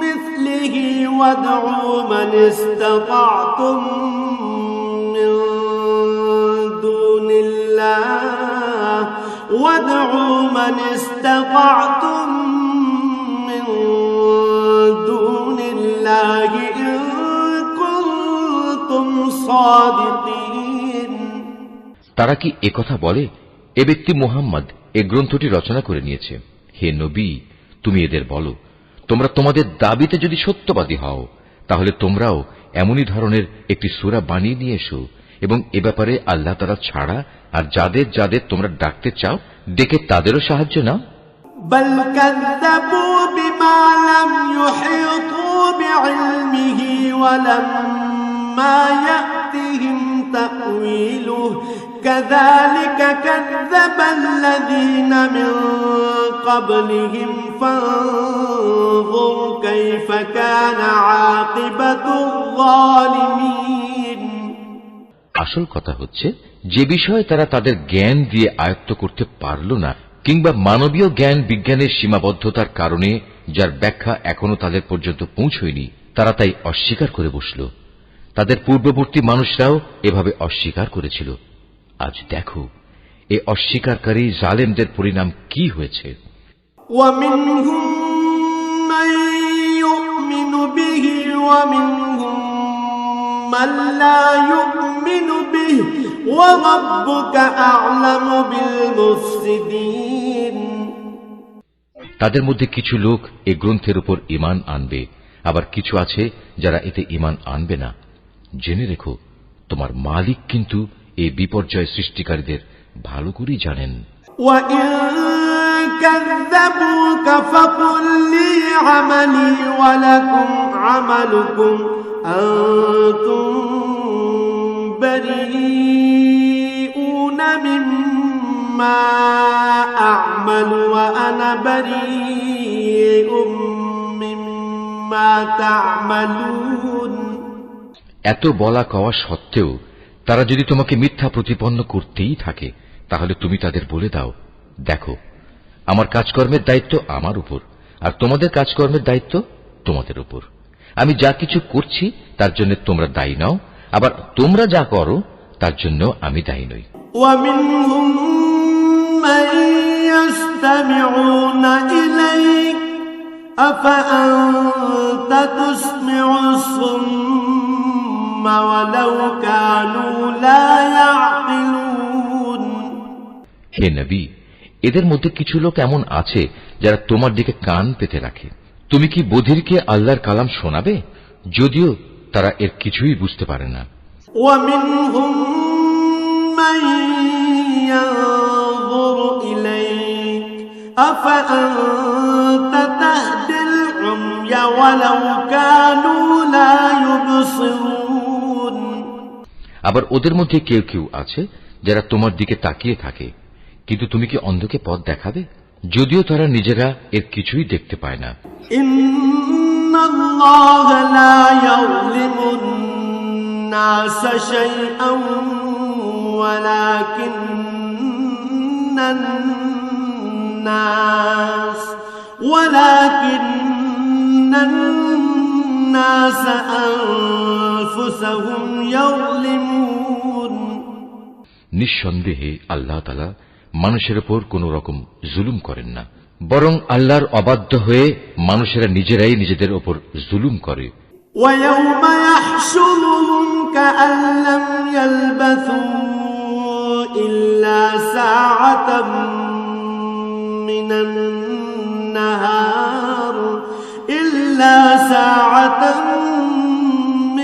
مثله وادعوا من استطعتم من دون الله إن كنتم صادقين তারা কি একথা বলে, এ ব্যক্তি মুহাম্মদ এ গ্রন্থটি রচনা করে নিয়েছে? হে নবী, তুমি এদের বলো, তোমরা তোমাদের দাবিতে যদি সত্যবাদী হও তাহলে তোমরাও এমনই ধরনের একটি সূরা বানিয়ে নিয়ে এসো এবং এ ব্যাপারে আল্লাহ তাআলা ছাড়া আর যাদের যাদের তোমরা ডাকতে চাও ডেকে তাদেরও সাহায্য নাও। بل كذبوا بما لم يحيطوا بعلمه ولما يأتهم تأويله كذلك كذب الذين من قبلهم فانظر كيف كان عاقبة الظالمين আসল কথা হচ্ছে যে বিষয়ে তারা তাদের জ্ঞান দিয়ে আয়ত্ত করতে পারল না কিংবা মানবীয় জ্ঞান বিজ্ঞানের সীমাবদ্ধতার কারণে যার ব্যাখ্যা এখনো তাদের পর্যন্ত পৌঁছয়নি তারা তাই অস্বীকার করে বসল তাদের পূর্ববর্তী মানুষরাও এভাবে অস্বীকার করেছিল আজ দেখো এই অস্বীকারী জালেমদের পরিণাম কি হয়েছে ومنهم من يؤمن به ومنهم من لا يؤمن به وربك أعلم بالمفسدين তাদের মধ্যে কিছু লোক এই গ্রন্থের উপর ঈমান আনবে আবার কিছু আছে যারা এতে ঈমান আনবে না জেনে রেখো তোমার মালিক কিন্তু এই বিপর্যয় সৃষ্টিকারীদের ভালো করেই জানেন وإن كذبوك فقل لي عملي ولكم عملكم أنتم بريئون مما أعمل وأنا بريء مما تعملون এত বলা কওয়া সত্ত্বেও তারা যদি তোমাকে মিথ্যা প্রতিপন্ন করতেই থাকে তাহলে তুমি তাদের বলে দাও দেখো আমার কাজকর্মের দায়িত্ব আমার উপর আর তোমাদের কাজকর্মের দায়িত্ব তোমাদের উপর আমি যা কিছু করছি তার জন্য তোমরা দায়ী নাও আবার তোমরা যা করো তার জন্য আমি দায়ী নই ومنهم من يستمعون إليك أفأنت تسمع الصم ولو كانوا لا يعقلون হে নবী এদের মধ্যে কিছু লোক এমন আছে যারা তোমার দিকে কান পেতে রাখে তুমি কি বধিরকে আল্লাহর কালাম শোনাবে যদিও তারা এর কিছুই বুঝতে পারে না ومنهم من ينظر إليك أفأنت تهدي العمي ولو كانوا لا يبصرون আবার ওদের মধ্যে কেউ কেউ আছে যারা তোমার দিকে তাকিয়ে থাকে কিন্তু তুমি কি অন্ধকে পথ দেখাবে যদিও তারা নিজেরা এর কিছুই দেখতে পায় না إن الله لا يظلم الناس شيئا ولكن الناس أنفسهم يظلمون নিঃসন্দেহে আল্লাহ তাআলা মানুষের উপর কোন রকম জুলুম করেন না বরং আল্লাহর অবাধ্য হয়ে মানুষেরা নিজেরাই নিজেদের উপর জুলুম করে ويوم يحشرهم كأن لم يلبثوا إلا ساعة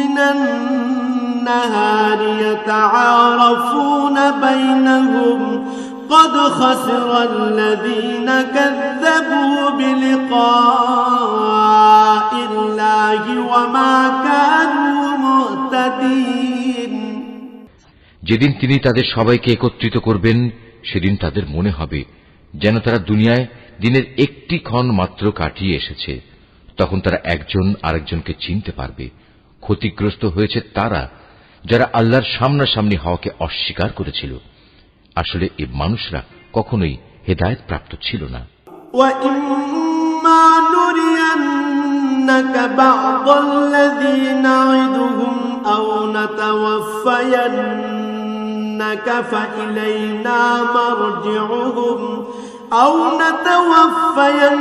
من النهار يتعارفون بينهم قد خسر الذين كذبوا بلقاء الله وما كانوا مهتدين যেদিন তিনি তাদের সবাইকে একত্রিত করবেন সেদিন তাদের মনে হবে যেন তারা দুনিয়ায় দিনের একটি ক্ষণ মাত্র কাটিয়ে এসেছে তখন তারা একজন আরেকজনকে চিনতে পারবে ক্ষতিগ্রস্ত হয়েছে তারা যারা আল্লাহর সামনাসামনি হওয়াকে অস্বীকার করেছিল আসলে এই মানুষরা কখনোই হেদায়েত প্রাপ্ত ছিল না وَإِمَّا نُرِيَنَّكَ بَعْضَ الَّذِي نَعِدُهُمْ أَوْ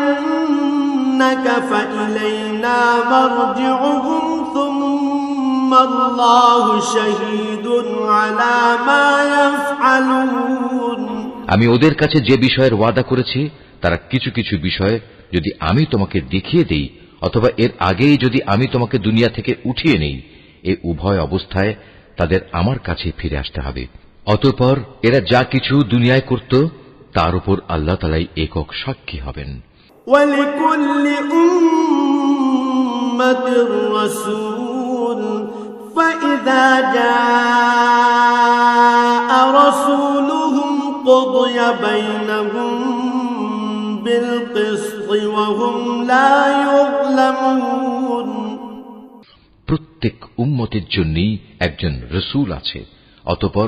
نَتَوَفَّيَنَّكَ فَإِلَيْنَا مَرْجِعُهُمْ ثُمَّ اللَّهُ شَهِيدٌ عَلَى مَا يَفْعَلُونَ আমি ওদের কাছে যে বিষয়ের ওয়াদা করেছি তারা কিছু কিছু বিষয় যদি আমি তোমাকে দেখিয়ে দেই অথবা এর আগেই যদি আমি তোমাকে দুনিয়া থেকে উঠিয়ে নেই এই উভয় অবস্থায় তাদের আমার কাছে ফিরে আসতে হবে অতঃপর এরা যা কিছু দুনিয়ায় করত তার উপর আল্লাহ তাআলাই একক সাক্ষী হবেন وَلِكُلِّ أُمَّةٍ رَّسُولٌ فإذا جاء رسولهم قضي بينهم بالقسط وهم لا يظلمون প্রত্যেক উম্মতের জন্যই একজন রসুল আছে। অতঃপর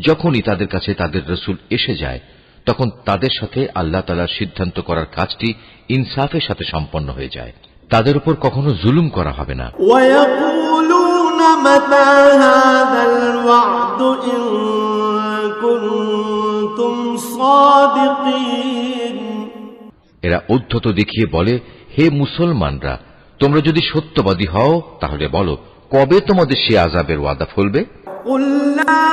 যখনই তাদের কাছে তাদের রসুল এসে যায়, তখন তাদের সাথে আল্লাহ তাআলার সিদ্ধান্ত করার কাজটি ইনসাফের সাথে সম্পন্ন হয়ে যায়। তাদের উপর কখনো জুলুম করা হবে না। ويقولون متى هذا الوعد إن كنتم صادقين এরা ঔদ্ধত্য দেখিয়ে বলে, হে মুসলমানরা, তোমরা যদি সত্যবাদী হও তাহলে বলো, কবে তোমাদের সে আযাবের ওয়াদা ফলবে? قل لا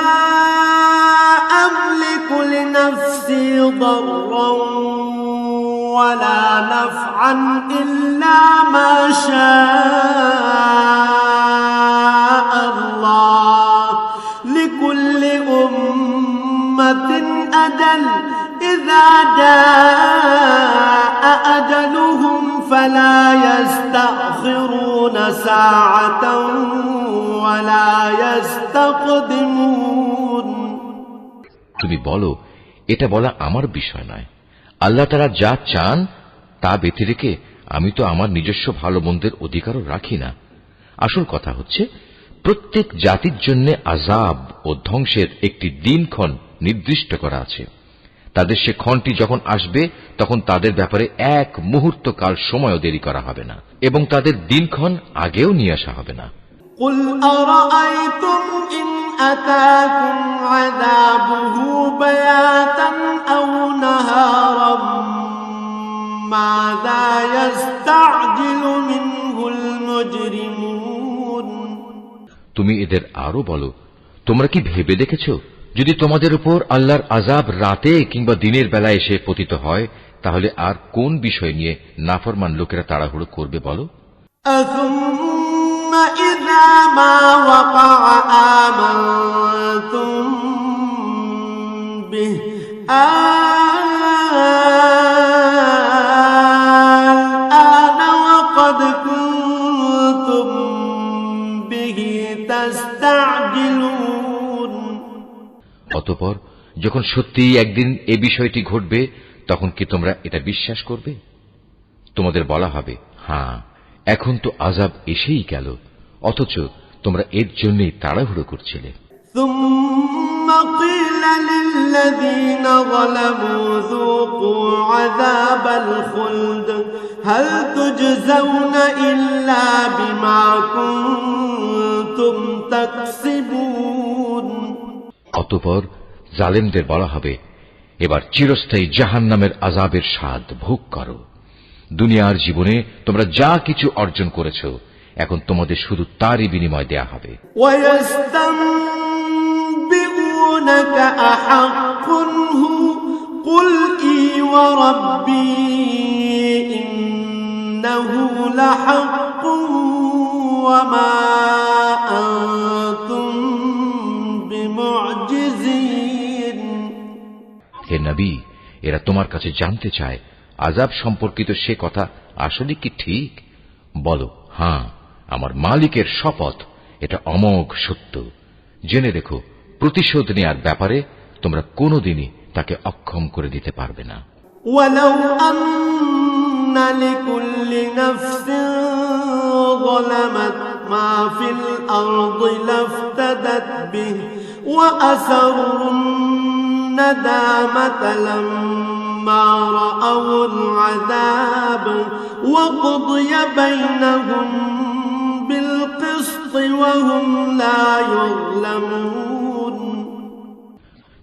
أملك لنفسي ضرا ولا نفعا إلا ما شاء الله لكل أمة أجل إذا جاء أجلهم فلا يستأخرون ساعة ولا يستقدمون তুমি বলো, এটা বলা আমার বিষয় নয়। আল্লাহ তাআলা যা চান তা ব্যতি রেখে আমি তো আমার নিজস্ব ভালো মন্দের অধিকারও রাখি না। আসল কথা হচ্ছে, প্রত্যেক জাতির জন্য আযাব ও ধ্বংসের একটি দিনক্ষণ নির্দিষ্ট করা আছে। তাদের সে ক্ষণটি যখন আসবে, তখন তাদের ব্যাপারে এক মুহূর্ত কাল সময়ও দেরি করা হবে না, এবং তাদের দিনক্ষণ আগেও নিয়ে আসা হবে না। قل أرأيتم إن أتاكم عذابه بياتا أو نهارا ماذا يستعجل منه المجرمون তুমি এদের আরো বলো, তোমরা কি ভেবে দেখেছো, যদি তোমাদের উপর আল্লাহর আযাব রাতে কিংবা দিনের বেলা এসে পতিত হয়, তাহলে আর কোন বিষয় নিয়ে নাফরমান লোকেরা তাড়াহুড়ো করবে বলো? أثم إذا ما وقع آمنتم به الآن وقد كنتم به تستعجلون অতঃপর যখন সত্যিই একদিন এ বিষয়টি ঘটবে, তখন কি তোমরা এটা বিশ্বাস করবে? তোমাদের বলা হবে, হ্যাঁ, এখন তো আযাব এসেই গেল, অথচ তোমরা এর জন্যই তাড়াহুড়ো করছিলে। ثم قيل للذين ظلموا ذوقوا عذاب الخلد هل تجزون إلا بما كنتم تكسبون অতঃপর জালেমদের বলা হবে, এবার চিরস্থায়ী জাহান্নামের আযাবের স্বাদ ভোগ করো। দুনিয়ার জীবনে তোমরা যা কিছু অর্জন করেছো, এখন তোমাদের শুধু তারই বিনিময় দেয়া হবে। ويستنبئونك أحق هو قل إي وربي إنه لحق وما أنتم بمعجزين হে নবী, এরা তোমার কাছে জানতে চায় আযাব সম্পর্কিত সে কথা আসলে কি ঠিক? বলো, হ্যাঁ, আমার মালিকের শপথ, এটা অমোঘ সত্য। জেনে রেখো, প্রতিশোধ নেয়ার ব্যাপারে তোমরা কোনোদিনই তাকে অক্ষম করে দিতে পারবে না। ولو أن لكل نفس ظلمت ما في الأرض لافتدت به وأسروا الندامة لما رأوا العذاب وقضي بينهم بالقسط وهم لا يظلمون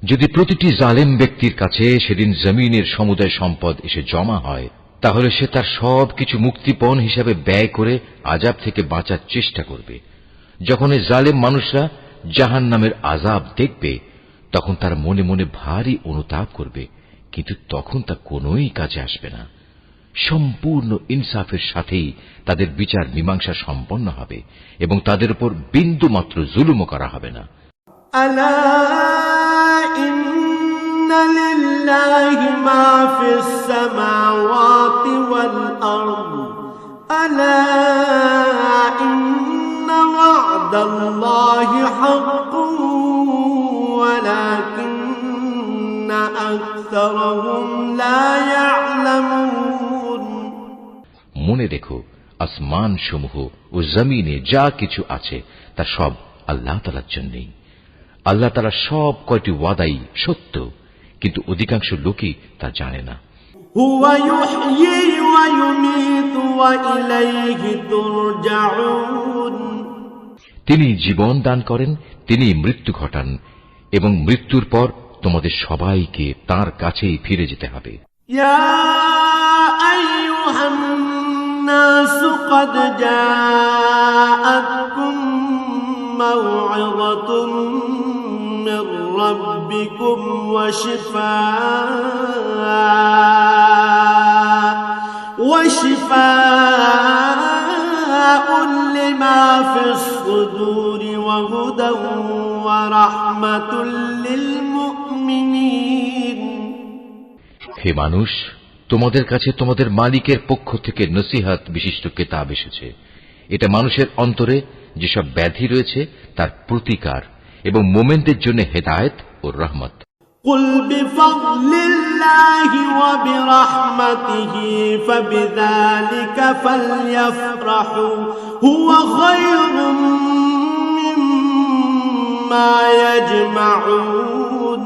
যদি প্রতিটি জালেম ব্যক্তির কাছে সেদিন জমিনের সমুদায় সম্পদ এসে জমা হয়, তাহলে সে তার সব কিছু মুক্তিপণ হিসাবে ব্যয় করে আযাব থেকে বাঁচার চেষ্টা করবে। যখন এই জালেম মানুষরা জাহান্নামের আযাব দেখবে, তখন তার মনে মনে ভারী অনুতাপ করবে, কিন্তু তখন তা কোনোই কাজে আসবে না। সম্পূর্ণ ইনসাফের সাথেই তাদের বিচার মীমাংসা সম্পন্ন হবে এবং তাদের উপর বিন্দু মাত্র জুলুমও করা হবে না। ألا إن لله ما في السماوات والأرض ألا إن وعد الله الله حق ولكن أكثرهم لا يعلمون মনে রেখো, আসমান সমূহ ও জমিনে যা কিছু আছে তা সব আল্লাহ তাআলার জন্যই। আল্লাহ তাআলা সব কয়টি ওয়াদাই সত্য, কিন্তু অধিকাংশ লোকই তা জানে না। هو يحيي ويميت وإليه ترجعون তিনি জীবন দান করেন, তিনি মৃত্যু ঘটান, এবং মৃত্যুর পর তোমাদের সবাইকে তাঁর কাছেই ফিরে যেতে হবে। يا أيها الناس قد جاءتكم موعظة من ربكم وشفاء لما في الصدور وهدى ورحمة للمؤمنين হে মানুষ, তোমাদের কাছে তোমাদের মালিকের পক্ষ থেকে নসিহত বিশিষ্ট কিতাব এসেছে। এটা মানুষের অন্তরে যেসব ব্যাধি রয়েছে তার প্রতিকার এবং মোমেনদের জন্য হেদায়েত ও রহমত। قل بفضل الله وبرحمته فبذلك فليفرحوا هو خير مما يجمعون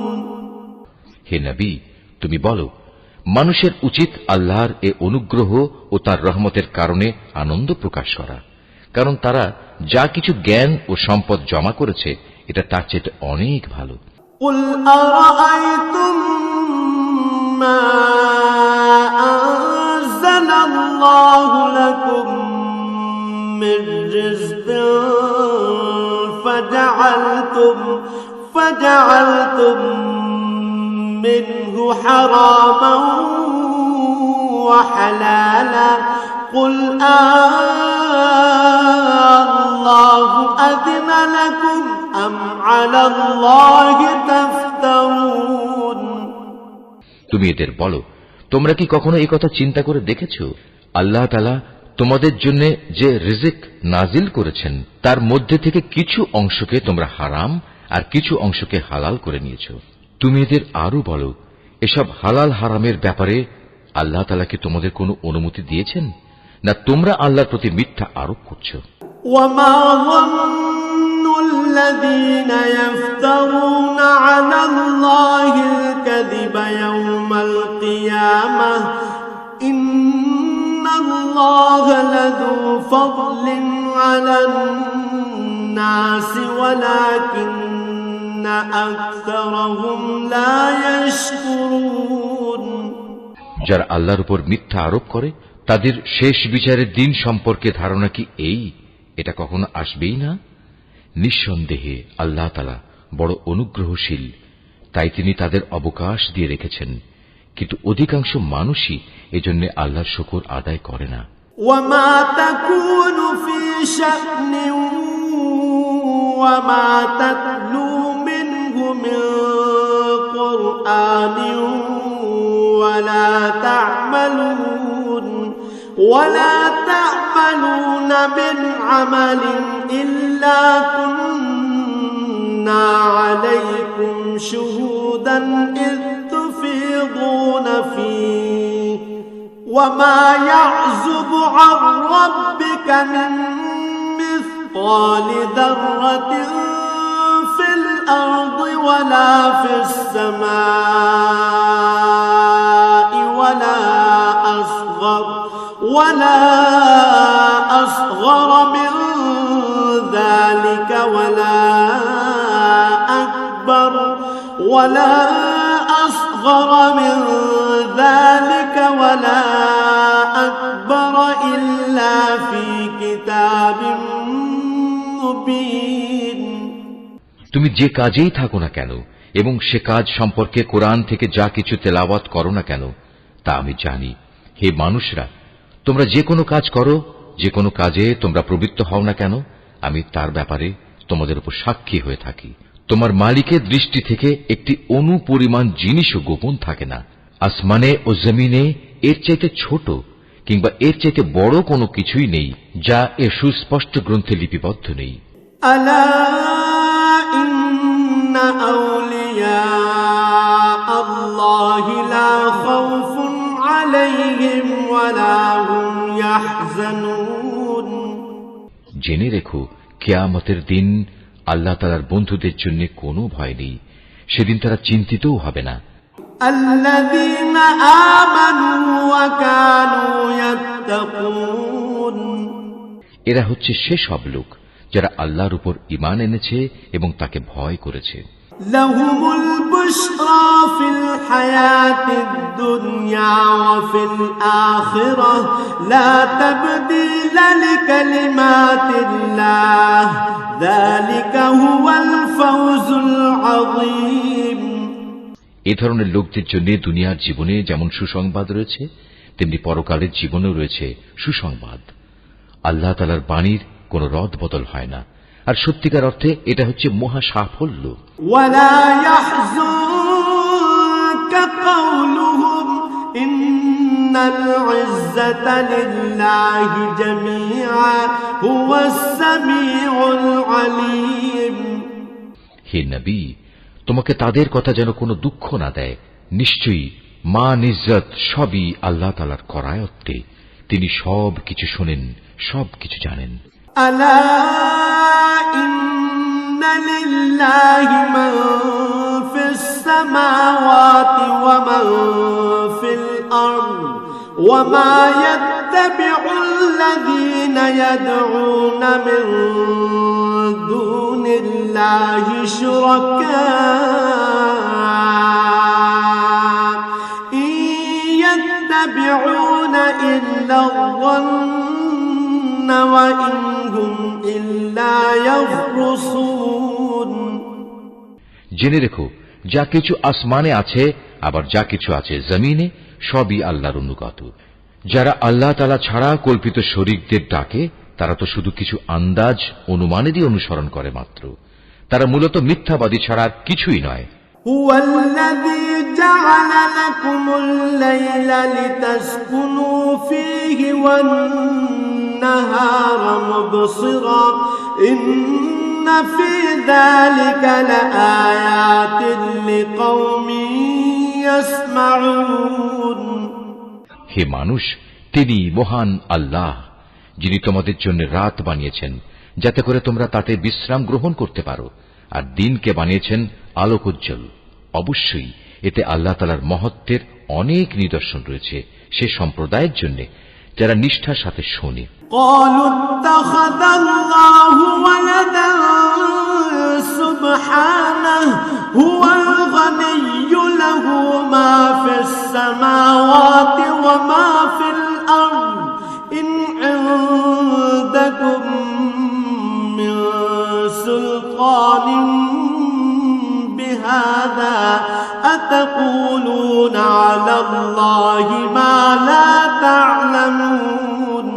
হে নবী, তুমি বলো, মানুষের উচিত আল্লাহর এ অনুগ্রহ ও তার রহমতের কারণে আনন্দ প্রকাশ করা, কারণ তারা যা কিছু জ্ঞান ও সম্পদ জমা করেছে এটা তার চেয়ে অনেক ভালো। قل أرأيتم ما أنزل الله لكم من رزق فجعلتم منه حراما وحلالا قل الله أذن لكم أم على الله تفترون তুমি এদের বলো, তোমরা কি কখনো এই কথা চিন্তা করে দেখেছো? আল্লাহ তাআলা তোমাদের জন্য যে রিজিক নাজিল করেছেন তার মধ্যে থেকে কিছু অংশকে তোমরা হারাম আর কিছু অংশকে হালাল করে নিয়েছো। তুমি এদের আরো বলো, এসব হালাল হারামের ব্যাপারে আল্লাহ তাআলা কি তোমাদের কোনো অনুমতি দিয়েছেন, না তোমরা আল্লাহর প্রতি মিথ্যা আরোপ করছো? وما ظن الذين يفترون على الله الكذب يوم القيامة إن الله لذو فضل على الناس ولكن أكثرهم لا يشكرون যারা আল্লাহর উপর মিথ্যা আরোপ করে তাদের শেষ বিচারের দিন সম্পর্কে ধারণা কি এই, এটা কখনো আসবেই না? নিঃসন্দেহে আল্লাহ তাআলা বড় অনুগ্রহশীল, তাই তিনি তাদের অবকাশ দিয়ে রেখেছেন, কিন্তু অধিকাংশ মানুষই এজন্য আল্লাহর শুকর আদায় করে না। وما تكون في شأن وما تتلو منه من قرآن ولا تعملون من عمل إلا كنا عليكم شهودا إذ تفيضون فيه وما يعزب عن ربك من مثقال ذرة في الأرض ولا في السماء ولا أصغر من ذلك ولا أصغر من ذلك ولا أكبر إلا في كتاب مبين তুমি যে কাজেই থাকো না কেন এবং সে কাজ সম্পর্কে কোরআন থেকে যা কিছু তেলাওয়াত করো না কেন তা আমি জানি। হে মানুষরা, তোমরা যে কোনো কাজ করো, যে কোনো কাজে তোমরা প্রবৃত্ত হও না কেন, আমি তার ব্যাপারে তোমাদের উপর সাক্ষী হয়ে থাকি। তোমার মালিকের দৃষ্টি থেকে একটি অণু পরিমাণ জিনিসও গোপন থাকে না। আসমানে ও জমিনে এর চাইতে ছোট কিংবা এর চাইতে বড় কোনো কিছুই নেই যা এর সুস্পষ্ট গ্রন্থে লিপিবদ্ধ নেই। আল্লাহ الله لا خوف عليهم ولا هم يحزنون জেনে রেখো কিয়ামতের দিন আল্লাহ তাআলার বন্ধুদের জন্য কোনো ভয় নেই, সেদিন তারা চিন্তিতও হবে না। الذين آمنوا وكانوا يتقون এরা হচ্ছে সে সব লোক যারা আল্লাহর উপর ঈমান এনেছে এবং তাকে ভয় করেছে। لهم البشرى في الحياة الدنيا وفي الآخرة لا تبديل لكلمات الله ذلك هو الفوز العظيم এ ধরনের লোকদের জন্য দুনিয়ার জীবনে যেমন সুসংবাদ রয়েছে, তেমনি পরকালের জীবনেও রয়েছে সুসংবাদ। আল্লাহ তাআলার বাণীর কোনো রদ বদল হয় না, আর সত্যিকার অর্থে এটা হচ্ছে মহা সাফল্য। ولا يحزنك قولهم إن العزة لله جميعا هو السميع العليم হে নবী, তোমাকে তাদের কথা যেন কোনো দুঃখ না দেয়। নিশ্চয়ই মান ইজ্জত সবই আল্লাহ তাআলার করায়ত্তে, তিনি সব কিছু শোনেন, সব কিছু জানেন। ألا إن لله من في السماوات ومن في الأرض وما يتبع الذين يدعون من دون الله شركاء إن يتبعون إلا الظن وإن هم إلا يخرصون জেনে রেখো যা কিছু আসমানে আছে আবার যা কিছু আছে জমিনে সবই আল্লাহর অনুগত। যারা আল্লাহ তাআলা ছাড়া কল্পিত শরীকদের ডাকে তারা তো শুধু কিছু আন্দাজ অনুমানেরই অনুসরণ করে মাত্র। তারা মূলত মিথ্যাবাদী ছাড়া আর কিছুই নয়। هو الذي جعل لكم الليل لتسكنوا فيه والنهار مبصرا إن في ذلك لآيات لقوم يسمعون হে মানুষ, তিনি মহান আল্লাহ, যিনি তোমাদের জন্য রাত বানিয়েছেন যাতে করে তোমরা তাতে বিশ্রাম গ্রহণ করতে পারো, আর দিনকে বানিয়েছেন আলোকোজ্জ্বল। অবশ্যই এতে আল্লাহ তাআলার মহত্বের অনেক নিদর্শন রয়েছে সে সম্প্রদায়ের জন্য যারা নিষ্ঠার সাথে শোনে। قالوا اتخذ الله ولدا سبحانه هو الغني له ما في السماوات وما في الأرض إن عندكم من سلطان بهذا أتقولون على الله ما لا تعلمون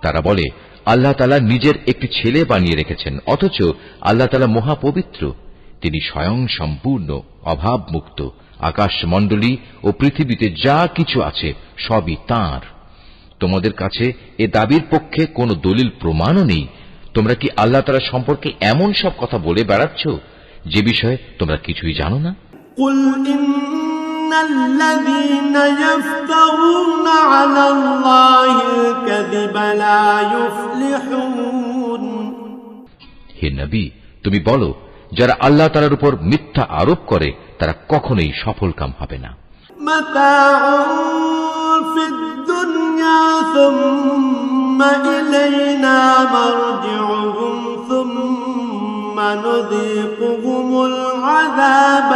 তারা বলে আল্লাহ তাআলা নিজের একটি ছেলে বানিয়ে রেখেছেন, অথচ আল্লাহ তাআলা মহাপবিত্র, তিনি স্বয়ং সম্পূর্ণ অভাবমুক্ত। আকাশমণ্ডলী ও পৃথিবীতে যা কিছু আছে সবই তাঁর। তোমাদের কাছে এ দাবির পক্ষে কোনো দলিল প্রমাণও নেই। তোমরা কি আল্লাহ তাআলা সম্পর্কে এমন সব কথা বলে বেড়াচ্ছ যে বিষয়ে তোমরা কিছুই জানো না? قل إن الذين يفترون على الله الكذب لا يفلحون হে নবী, তুমি বলো যারা আল্লাহ তাআলার উপর মিথ্যা আরোপ করে তারা কখনোই সফলকাম হবে না। متاع في الدنيا ثم إلينا مرجعهم ثم نذيقهم العذاب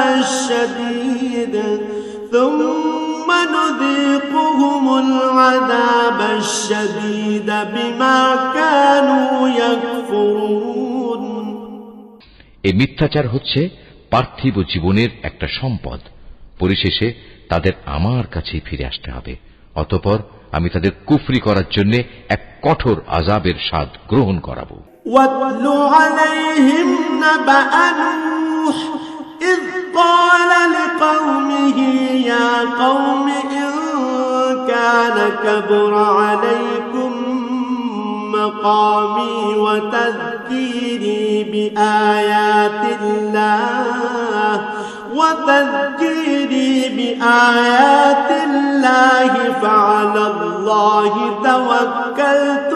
الشديد بما كانوا يكفرون এই মিথ্যাচার হচ্ছে পার্থিব জীবনের একটা সম্পদ। পরিশেষে তাদের আমার কাছেই ফিরে আসতে হবে, অতঃপর আমি তাদের কুফরি করার জন্য এক কঠোর আযাবের স্বাদ গ্রহণ করাবো। واتل عليهم نبأ نوح إذ قال لقومه يا قوم إن كان كبر عليكم مقامي وتذكيري بآيات الله وتذكيري بآيات الله فعلى الله توكلت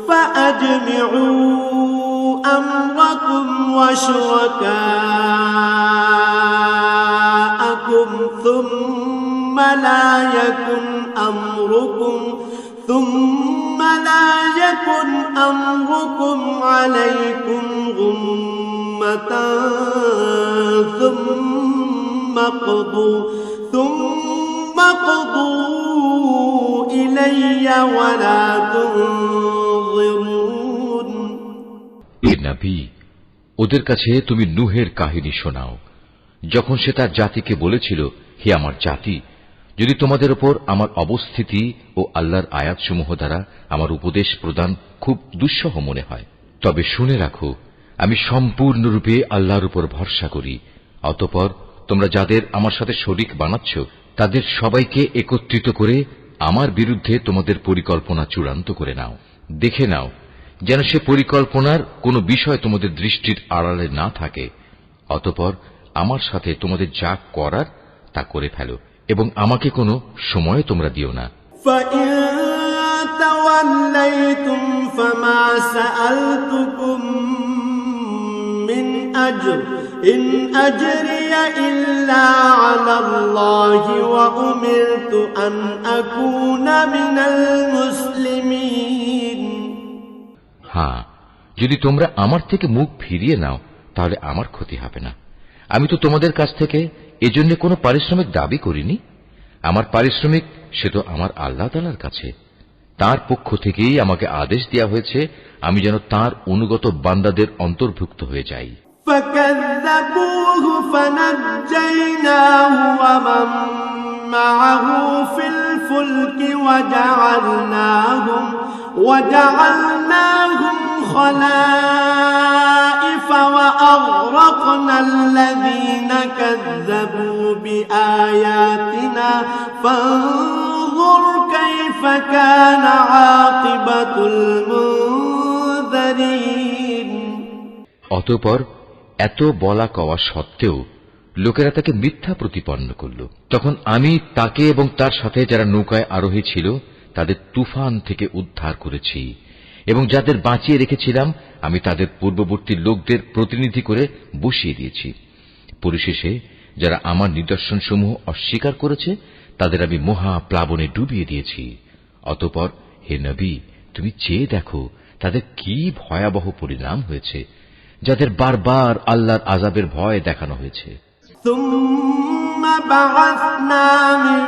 فأجمعوا أمركم وشركاءكم ثم لا يكن أمركم عليكم غمة ثم قضوا إلي ولا تنظرون এ নবী, ওদের কাছে তুমি নূহের কাহিনী শোনাও, যখন সে তার জাতিকে বলেছিল, হে আমার জাতি, যদি তোমাদের উপর আমার অবস্থিতি ও আল্লাহর আয়াতসমূহ দ্বারা আমার উপদেশ প্রদান খুব দুঃসহ মনে হয়, তবে শুনে রাখো, আমি সম্পূর্ণরূপে আল্লাহর উপর ভরসা করি। অতঃপর তোমরা যাদের আমার সাথে শরীক বানাচ্ছ, তাদের সবাইকে একত্রিত করে আমার বিরুদ্ধে তোমাদের পরিকল্পনা চূড়ান্ত করে নাও। দেখে নাও যেন সে পরিকল্পনার কোনো বিষয় তোমাদের দৃষ্টির আড়ালে না থাকে। অতঃপর আমার সাথে তোমাদের যা করার তা করে ফেলো এবং আমাকে কোনো সময় তোমরা দিও না। فإن توليتم فما سألتكم من أجر إن أجري إلا على الله وأمرت أن أكون من المسلمين। হ্যাঁ, যদি তোমরা আমার থেকে মুখ ফিরিয়ে নাও তাহলে আমার ক্ষতি হবে না। আমি তো তোমাদের কাছ থেকে এজন্য কোনো পারিশ্রমিক দাবি করিনি। আমার পারিশ্রমিক সে তো আমার আল্লাহ তাআলার কাছে। তার পক্ষ থেকেই আমাকে আদেশ দেওয়া হয়েছে আমি যেন তার অনুগত বান্দাদের অন্তর্ভুক্ত হয়ে যাই। فكذبوه فنجيناه ومن معه في الفلك وجعلناهم خلائف وأغرقنا الذين كذبوا بآياتنا فانظر كيف كان عاقبة المنذرين। অতঃপর এত বলা কওয়া সত্ত্বেও লোকেরা তাকে মিথ্যা প্রতিপন্ন করল। তখন আমি তাকে এবং তার সাথে যারা নৌকায় আরোহী ছিল তাদের তুফান থেকে উদ্ধার করেছি এবং যাদের বাঁচিয়ে রেখেছিলাম আমি তাদের পূর্ববর্তী লোকদের প্রতিনিধি করে বসিয়ে দিয়েছি। পরিশেষে যারা আমার নিদর্শনসমূহ অস্বীকার করেছে তাদের আমি মহা প্লাবনে ডুবিয়ে দিয়েছি। অতঃপর হে নবী, তুমি চেয়ে দেখো তাদের কি ভয়াবহ পরিণাম হয়েছে, যাদের বারবার আল্লাহর আযাবের ভয় দেখানো হয়েছে। ثم بعثنا من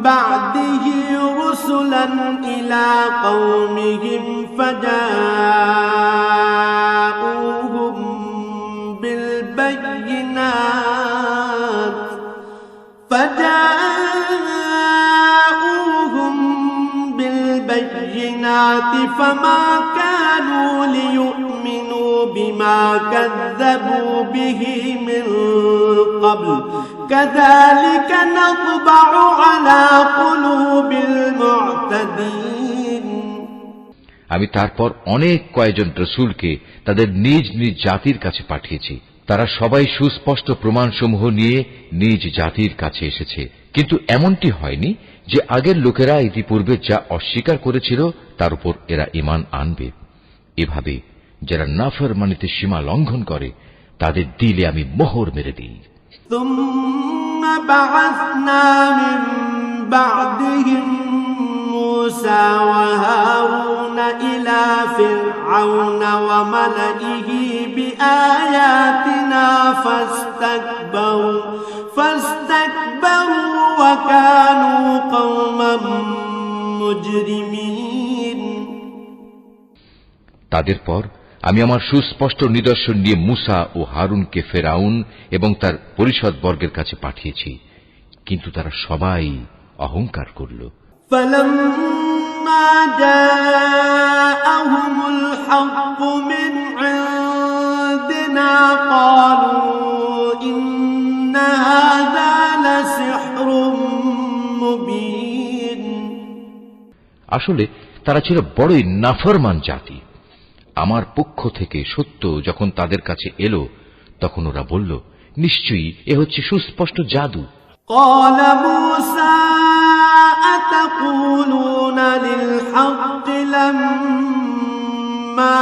بعده رسلا إلى قومهم فجاءوهم بالبينات فما كانوا ليؤمنوا بما كذبوا به من قبل كذلك نطبع على قلوب المعتدين। আমি তারপর অনেক কয়েকজন রাসূলকে তাদের নিজ নিজ জাতির কাছে পাঠিয়েছি। তারা সবাই সুস্পষ্ট প্রমাণসমূহ নিয়ে নিজ জাতির কাছে এসেছে, কিন্তু এমনটি হয়নি যে আগের লোকেরা ইতিপূর্বে যা অস্বীকার করেছিল তার উপর এরা ঈমান আনবে। এভাবে যারা নাফরমানিতে সীমা লঙ্ঘন করে তাদের দিলে আমি মোহর মেরে দিই। ثم بعثنا من بعدهم موسى وهارون إلى فرعون وملئه بآياتنا فاستكبروا وكانوا قوما مجرمين। তাদের পর আমি আমার সুস্পষ্ট নিদর্শন নিয়ে মুসা ও হারুনকে ফেরাউন এবং তার পরিষদবর্গের কাছে পাঠিয়েছি, কিন্তু তারা সবাই অহংকার করল। فلما جاءهم الحق من عندنا قالوا إن هذا لسحر مبين। আসলে তারা ছিল বড়ই নাফরমান জাতি। আমার পক্ষ থেকে সত্য যখন তাদের কাছে এলো তখন ওরা বলল, নিশ্চয়ই এ হচ্ছে সুস্পষ্ট জাদু। قال موسى أتقولون للحق لما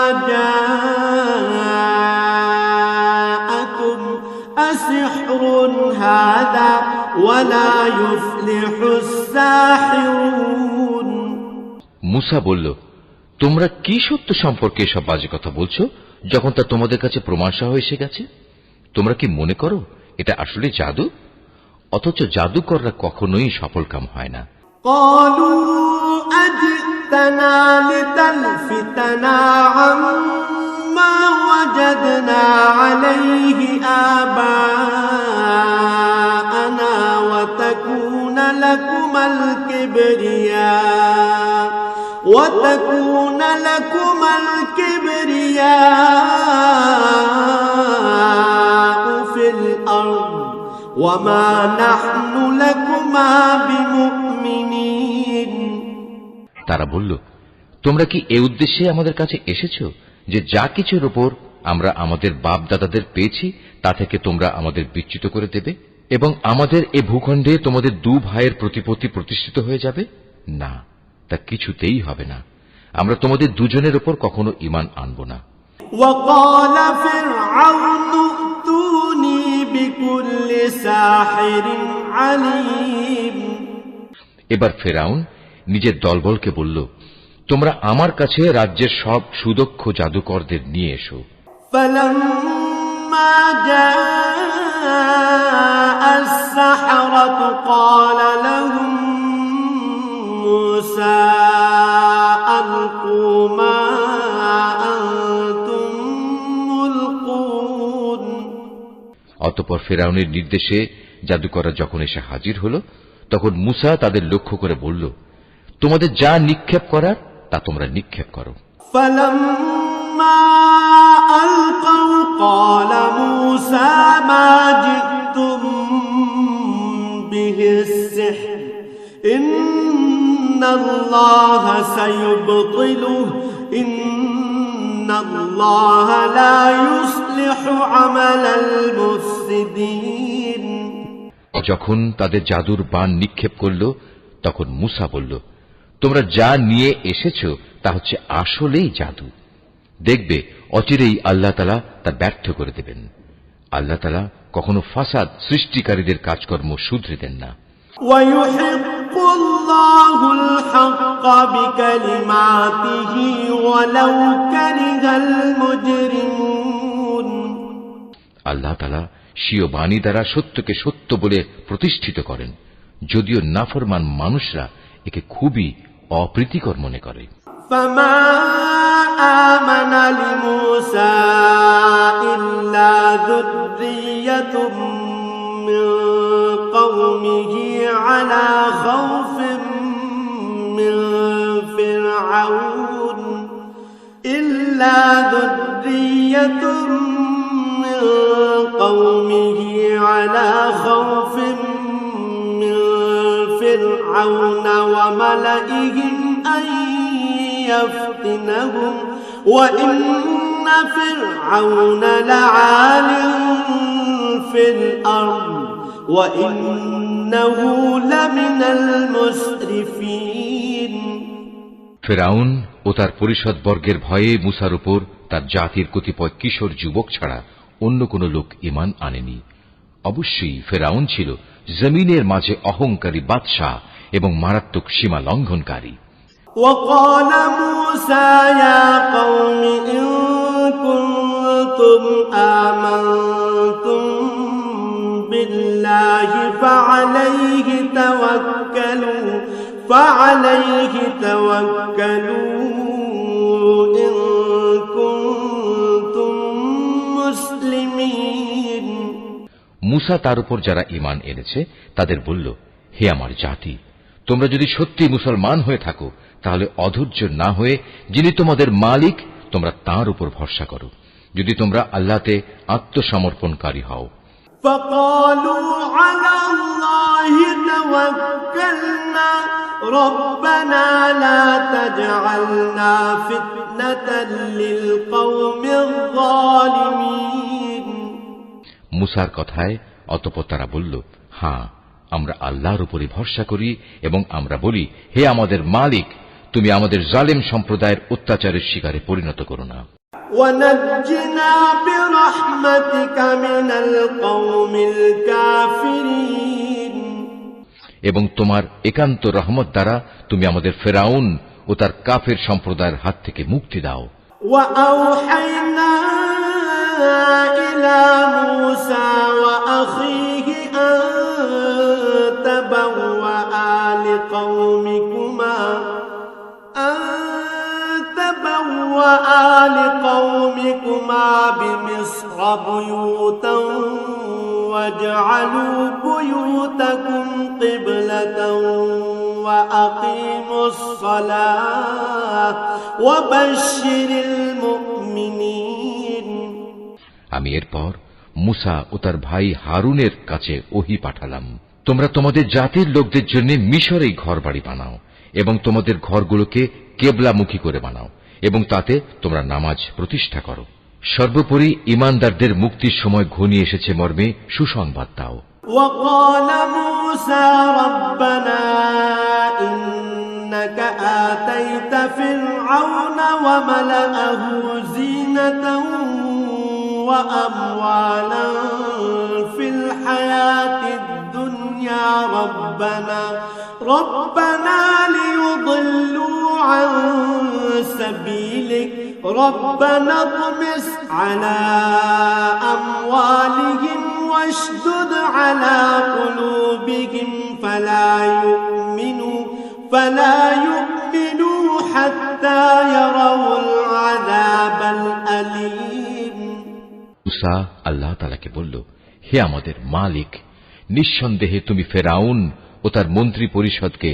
جاءكم أسحر هذا ولا يفلح الساحرون। মুসা বলল, তোমরা কি সত্য সম্পর্কে এসব বাজে কথা বলছো যখন তা তোমাদের কাছে প্রমাণ সহ এসে গেছে? তোমরা কি মনে করো এটা আসলে জাদু? অথচ জাদুকররা কখনোই সফলকাম হয় না। قالوا أجئتنا لتلفتنا عما وجدنا عليه آباءنا وتكون لكما الكبرياء في الأرض وما نحن لكما بمؤمنين। তারা বলল, তোমরা কি এই উদ্দেশ্যে আমাদের কাছে এসেছো যে যা কিছুর উপর আমরা আমাদের বাপ দাদাদের পেয়েছি তা থেকে তোমরা আমাদের বিচ্যুত করে দেবে এবং আমাদের এ ভূখণ্ডে তোমাদের দু ভাইয়ের প্রতিপত্তি প্রতিষ্ঠিত হয়ে যাবে? না, তা কিছুতেই হবে না। আমরা তোমাদের দুজনের উপর কখনো ঈমান আনব না। وقال فرعون ائتوني بكل ساحر عليم। এবার ফেরাউন নিজের দলবলকে বলল, তোমরা আমার কাছে রাজ্যের সব সুদক্ষ জাদুকরদের নিয়ে এসো। فلما جاء السحرة قال لهم موسى ألقوا ما أنتم ملقون। অতঃপর ফেরাউনের নির্দেশে জাদুকররা যখন এসে হাজির হল তখন মুসা তাদের লক্ষ্য করে বলল, তোমাদের যা নিক্ষেপ করার তা তোমরা নিক্ষেপ করো। فلما ألقوا قال موسى ما جئتم به السحر إن الله سيبطله إن الله لا يصلح عمل المفسدين। যখন তাদের জাদুর বাণ নিক্ষেপ করল তখন মুসা বলল, তোমরা যা নিয়ে এসেছো তা হচ্ছে আসলেই জাদু। দেখবে অচিরেই আল্লাহ তাআলা তা ব্যর্থ করে দেবেন। আল্লাহ তাআলা কখনো ফাসাদ সৃষ্টিকারীদের কাজকর্ম শুধরে দেন না। ويحق الله الحق بكلماته ولو كره المجرمون। আল্লাহ তাআলা স্বীয় বাণী দ্বারা সত্যকে সত্য বলে প্রতিষ্ঠিত করেন, যদিও নাফরমান মানুষরা একে খুবই অপ্রীতিকর মনে করে। فما آمن لموسى إلا ذرية من قومه على خوف من فرعون إلا ذرية من قومه على خوف من فرعون وملئهم أن يفتنهم وإن فرعون لعال في الأرض وإنه لمن المسرفين। ফেরাউন ও তার পরিষদ বর্গের ভয়ে মুসার উপর তার জাতির কতিপয় কিশোর যুবক ছাড়া অন্য কোন লোক ঈমান আনেনি। অবশ্যই ফেরাউন ছিল জমিনের মাঝে অহংকারী বাদশাহ এবং মারাত্মক সীমা লঙ্ঘনকারী। وقال موسى يا قوم إن كنتم آمنتم بالله فعليه توكلوا إن كنتم مسلمين। মুসা তার উপর যারা ঈমান এনেছে তাদের বলল, হে আমার জাতি, তোমরা যদি সত্যি মুসলমান হয়ে থাকো তাহলে অধৈর্য না হয়ে যিনি তোমাদের মালিক তোমরা তাঁর উপর ভরসা করো, যদি তোমরা আল্লাহতে আত্মসমর্পণকারী হও। فقالوا على الله توكلنا ربنا لا تجعلنا فتنة للقوم الظالمين। মুসার কথায় অতঃপর তারা বলল, হ্যাঁ, আমরা আল্লাহর উপরে ভরসা করি এবং আমরা বলি, হে আমাদের মালিক, তুমি আমাদের জালেম সম্প্রদায়ের অত্যাচারের শিকারে পরিণত করো না। ونجنا برحمتك من القوم الكافرين এবং তোমার একান্ত রহমত দ্বারা তুমি আমাদের ফেরাউন ও তার কাফের সম্প্রদায়ের হাত থেকে মুক্তি দাও। وأوحينا إلى موسى وأخيه أن تبوأ لقومكما بمصر بيوتا واجعلوا بيوتكم قبلة وأقيموا الصلاة وبشر المؤمنين আমি এরপর মুসা ও তার ভাই হারুনের কাছে ওহী পাঠালাম, তোমরা তোমাদের জাতির লোকদের জন্য মিশরেই ঘরবাড়ি বানাও এবং তোমাদের ঘরগুলোকে কেবলামুখী করে বানাও এবং তাতে তোমরা নামাজ প্রতিষ্ঠা করো। সর্বোপরি ঈমানদারদের মুক্তির সময় ঘনিয়ে এসেছে মর্মে সুসংবাদ দাও। وقال موسى ربنا إنك آتيت فرعون وملأه زينة وأموالا في الحياة الدنيا ربنا ليضلوا عن سبيلك ربنا اطمس على أموالهم واشدد على قلوبهم فلا يؤمنوا حتى يروا العذاب الأليم মুসা আল্লাহ তাআলাকে বলল, হে আমাদের মালিক, নিঃসন্দেহে তুমি ফেরাউন ও তার মন্ত্রী পরিষদকে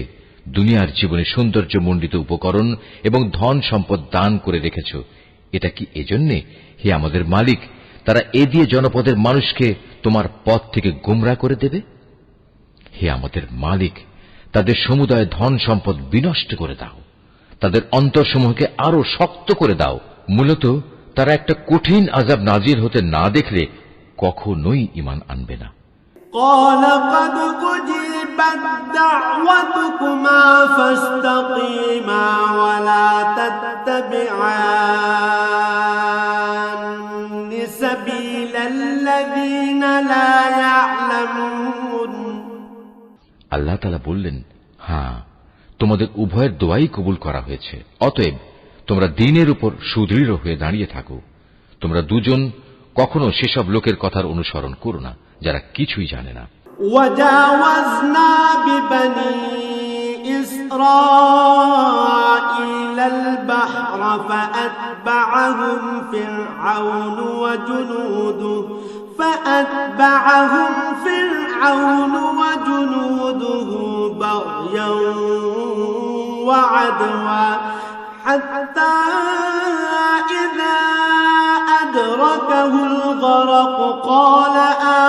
দুনিয়ার জীবনে সৌন্দর্যমণ্ডিত উপকরণ এবং ধন সম্পদ দান করে রেখেছ। এটা কি এজন্যে, হে আমাদের মালিক, তারা এ দিয়ে জনপদের মানুষকে তোমার পথ থেকে গোমরা করে দেবে? হে আমাদের মালিক, তাদের সমুদায় ধন সম্পদ বিনষ্ট করে দাও, তাদের অন্তরসমূহকে আরো শক্ত করে দাও। মূলত তারা একটা কঠিন আযাব নাজিল হতে না দেখলে কখনোই ঈমান আনবে না। قال قد أجيبت دعوتكما فاستقيما ولا تتبعان سبيل الذين لا يعلمون আল্লাহ তাআলা বললেন, হ্যাঁ, তোমাদের উভয়ের দোয়াই কবুল করা হয়েছে, অতএব তোমরা দ্বীনের উপর সুদৃঢ় হয়ে দাঁড়িয়ে থাকো। তোমরা দুজন কখনো সেসব লোকের কথার অনুসরণ করো না যারা কিছুই জানে না। وجاوزنا ببني إسرائيل البحر فأتبعهم فرعون وجنوده بغيا وعدوا حتى إذا أدركه الغرق قال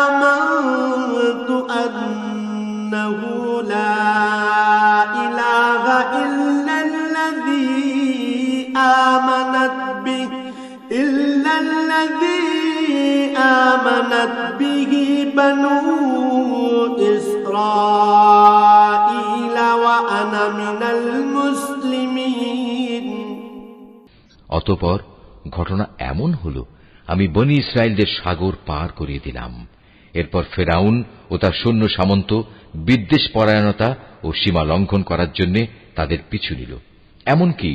آمنت أنه لا إله إلا الذي آمنت به بنو إسرائيل وأنا من المسلمين অতঃপর ঘটনা এমন হল, আমি বনী ইসরায়েলদের সাগর পার করিয়ে দিলাম। এরপর ফেরাউন ও তার সৈন্য সামন্ত বিদ্বেষ পরায়ণতা ও সীমা লঙ্ঘন করার জন্য তাদের পিছু নিল। এমনকি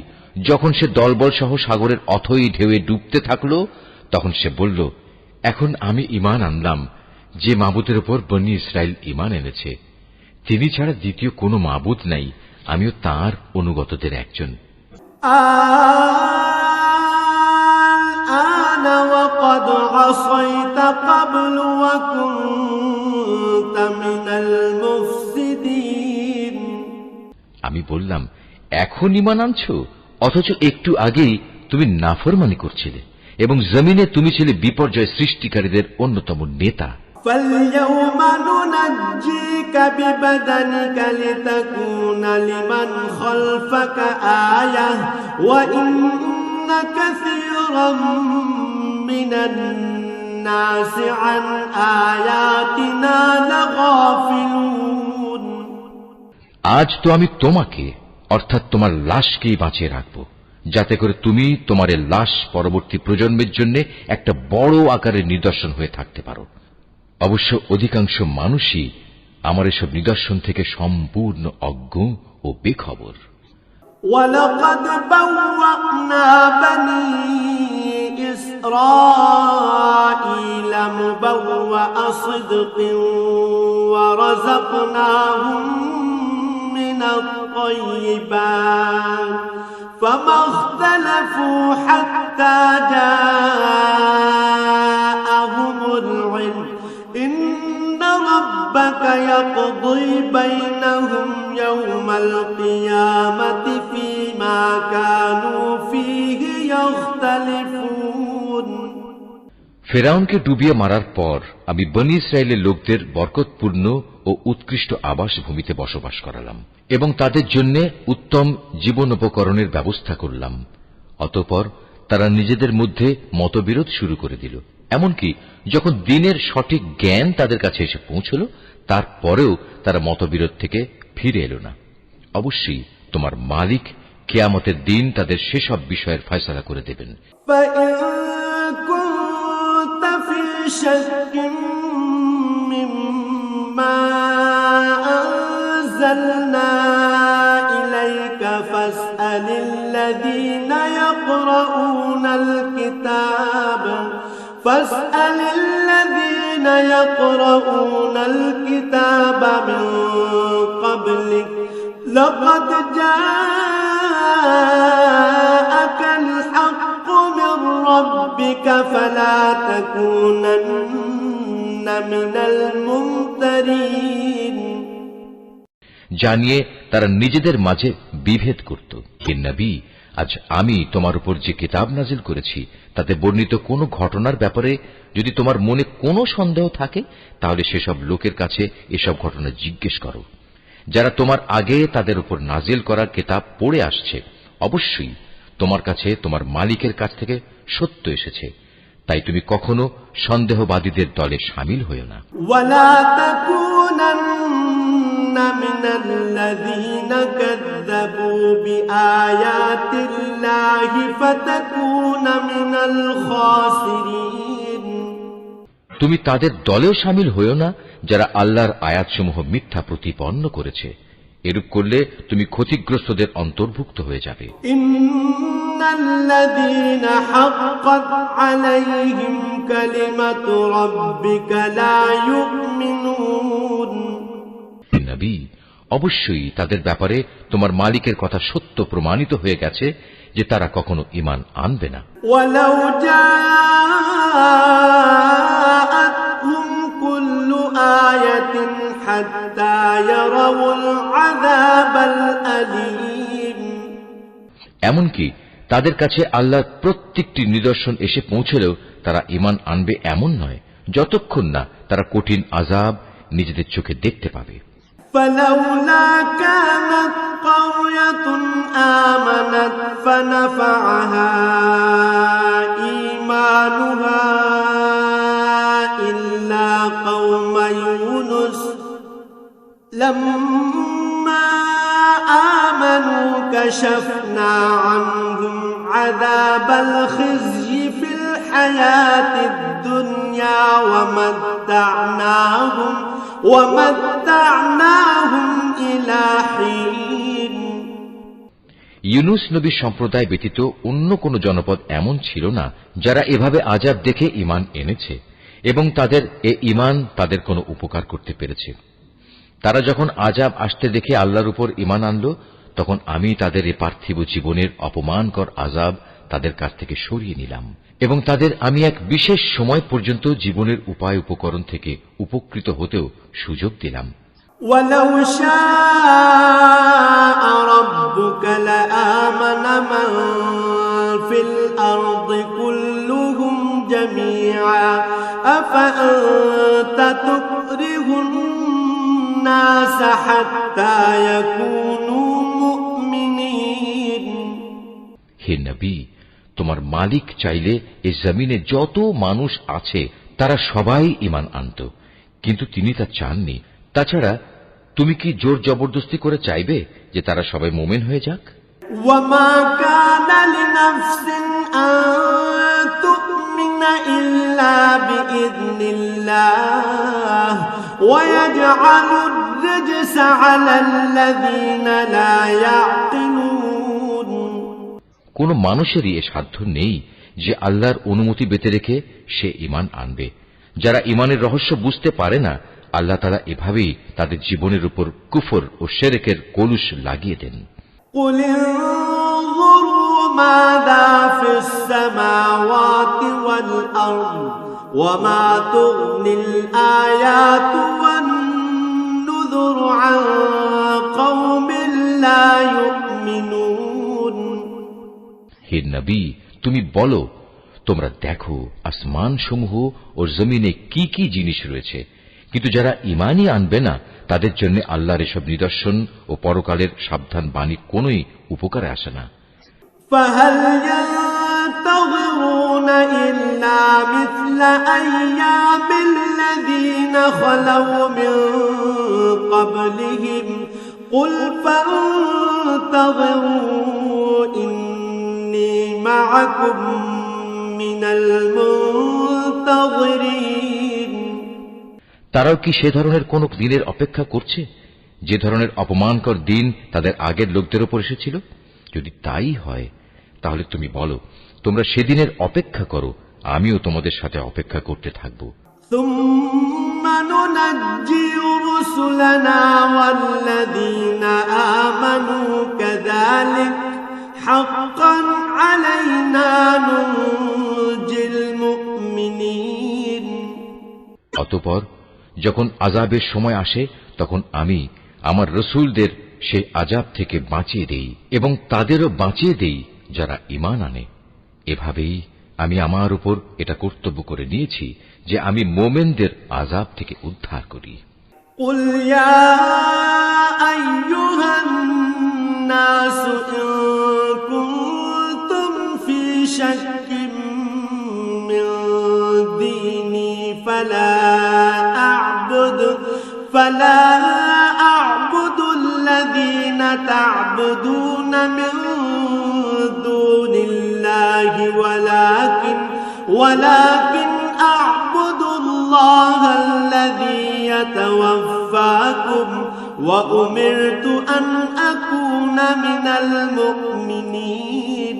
যখন সে দলবল সহ সাগরের অথই ঢেউয়ে ডুবতে থাকল, তখন সে বলল, এখন আমি ঈমান আনলাম যে মাবুদের উপর বনী ইসরায়েল ঈমান এনেছে, তিনি ছাড়া দ্বিতীয় কোনো মাবুদ নাই, আমিও তাঁর অনুগতদের একজন। الآن وقد عصيت قبل وكنت من المفسدين আমি বললাম, এখন ঈমান আনছো, অথচ একটু আগেই তুমি নাফরমানি করছিলে এবং জমিনে তুমি ছিলে বিপর্যয় সৃষ্টিকারীদের অন্যতম নেতা। فاليوم ننجيك ببدنك لتكون لمن خلفك آية وإن كثيرا من الناس عن آياتنا لغافلون আজ তো আমি তোমাকে অর্থাৎ তোমার লাশকেই বাঁচিয়ে রাখব, যাতে করে তুমি তোমার এই লাশ পরবর্তী প্রজন্মের জন্য একটা বড় আকারের নিদর্শন হয়ে থাকতে পারো। অবশ্য অধিকাংশ মানুষই আমার এসব নিদর্শন থেকে সম্পূর্ণ অজ্ঞ ও বেখবর। ولقد بوأنا بني إسرائيل مبوأ صدق ورزقناهم من الطيبات فما اختلفوا حتى جاءهم العلم إن ربك يقضي بينهم يوم القيامة فيما كانوا فيه يختلفون ফেরাউনকে ডুবিয়ে মারার পর আমি বনী ইসরায়েলের লোকদের বরকতপূর্ণ ও উৎকৃষ্ট আবাস ভূমিতে বসবাস করালাম এবং তাদের জন্য উত্তম জীবনোপকরণের ব্যবস্থা করলাম। অতঃপর তারা নিজেদের মধ্যে মতবিরোধ শুরু করে দিল। এমনকি যখন দিনের সঠিক জ্ঞান তাদের কাছে এসে পৌঁছল, তারপরেও তারা মতবিরোধ থেকে ফিরে এলো না। অবশ্যই তোমার মালিক কিয়ামতের দিন তাদের সেসব বিষয়ের ফয়সালা করে দেবেন। في شك مما أنزلنا إليك فاسأل الذين يقرؤون الكتاب من قبلك لقد جاءك الحق من ربك فلا تكونن من الممترين জানিয়ে তারা নিজেদের মাঝে বিভেদ করত। হে নবী, আজ আমি তোমার উপর যে কিতাব নাজিল করেছি তাতে বর্ণিত কোনো ঘটনার ব্যাপারে যদি তোমার মনে কোনো সন্দেহ থাকে, তাহলে সেসব লোকের কাছে এসব ঘটনা জিজ্ঞেস করো যারা তোমার আগে তাদের উপর নাজিল করা কিতাব পড়ে আসছে। অবশ্যই তোমার কাছে তোমার মালিকের কাছ থেকে সত্য এসেছে, তাই তুমি কখনো সন্দেহবাদীদের দলে শামিল হয়ো না। ওয়ালা তাকুনান্না মিনাল্লাযীনা কাযযাবু বিআয়াতিল্লাহি ফাতাকুনা মিনাল খাসিরিন। তুমি তাদের দলেও শামিল হয়ো না যারা আল্লাহর আয়াতসমূহ মিথ্যা প্রতিপন্ন করেছে। এরূপ করলে তুমি ক্ষতিগ্রস্তদের অন্তর্ভুক্ত হয়ে যাবে। ইন্নাল্লাযীনা হাক্কাত আলাইহিম কালিমাতু রাব্বিকা লা ইউমিনুন। নবী, অবশ্যই তাদের ব্যাপারে তোমার মালিকের কথা সত্য প্রমাণিত হয়ে গেছে যে তারা কখনো ঈমান আনবে না। ওয়ালাউ জাআতহুম কুল্লু আয়াতিন হাত্তা ইয়ারাউল আযাবাল আলীম। এমনকি তাদের কাছে আল্লাহর প্রত্যেকটি নিদর্শন এসে পৌঁছলেও তারা ঈমান আনবে এমন নয়, যতক্ষণ না তারা কঠিন আযাব নিজেদের চোখে দেখতে পাবে। فلولا كانت قرية آمنت فنفعها إيمانها إلا قوم يونس لما آمنوا كشفنا عنهم عذاب الخزي في الحياة الدنيا ومتعناهم إلى حين। ইউনুস নবীর সম্প্রদায় ব্যতীত অন্য কোন জনপদ এমন ছিল না যারা এভাবে আযাব দেখে ঈমান এনেছে এবং তাদের এ ঈমান তাদের কোনো উপকার করতে পেরেছে। তারা যখন আযাব আসতে দেখে আল্লাহর উপর ঈমান আনল, তখন আমি তাদের এ পার্থিব জীবনের অপমানকর আযাব তাদের কাছ থেকে সরিয়ে নিলাম এবং তাদের আমি এক বিশেষ সময় পর্যন্ত জীবনের উপায় উপকরণ থেকে উপকৃত হতেও সুযোগ দিলাম। وَلَوْ شَاءَ رَبُّكَ لَآمَنَ مَن فِي الْأَرْضِ كُلُّهُمْ جَمِيعًا أَفَأَنتَ تُكْرِهُ النَّاسَ حَتَّى يَكُونُوا مُؤْمِنِينَ। হে নবী, তোমার মালিক চাইলে এই জমিনে যত মানুষ আছে তারা সবাই ঈমান আনত, কিন্তু তিনি তা চাননি। তাছাড়া তুমি কি জোর জবরদস্তি করে চাইবে যে তারা সবাই মুমিন হয়ে যাক? وما كان لنفس أن تؤمن إلا بإذن الله ويجعل الرجس على الذين لا يعقلون। কোন মানুষেরই এ সাধ্য নেই যে আল্লাহর অনুমতি বেঁধে রেখে সে ঈমান আনবে। যারা ঈমানের রহস্য বুঝতে পারে না, আল্লাহ তাআলা এভাবেই তাদের জীবনের উপর কুফর ও শিরকের কলুষ লাগিয়ে দেন। قل انظروا ماذا في السماوات والأرض وما تغني الآيات والنذر عن قوم لا يؤمنون। হে নবী, তুমি বলো, তোমরা দেখো আসমান সমূহ ও জমিনে কি কি জিনিস রয়েছে, কিন্তু যারা ঈমানই আনবে না তাদের জন্য আল্লাহর এসব নিদর্শন ও পরকালের সাবধান বাণী কোনই উপকারে আসে না। فهل ينتظرون إلا مثل أيام الذين خلوا من قبلهم قل فانتظروا إني معكم من المنتظرين। তারাও কি সে ধরনের কোন দিনের অপেক্ষা করছে যে ধরনের অপমানকর দিন তাদের আগের লোকদের উপর এসেছিল? যদি তাই হয় তাহলে তুমি বলো, তোমরা সেদিনের অপেক্ষা করো, আমিও তোমাদের সাথে অপেক্ষা করতে থাকব। ثم ننجي رسلنا والذين آمنوا كذلك حقا علينا ننجي المؤمنين। অতঃপর যখন আযাবের সময় আসে তখন আমি আমার রাসূলদের সেই আযাব থেকে বাঁচিয়ে দেই এবং তাদেরও বাঁচিয়ে দেই যারা ঈমান আনে। এভাবেই আমি আমার উপর এটা কর্তব্য করে নিয়েছি যে আমি মুমিনদের আযাব থেকে উদ্ধার করি। قل يا أيها الناس إن كنتم في شك من ديني فلا أعبد الذين تعبدون من دون الله ولكن أعبد الله الذي يتوفاكم وأمرت أن أكون من المؤمنين।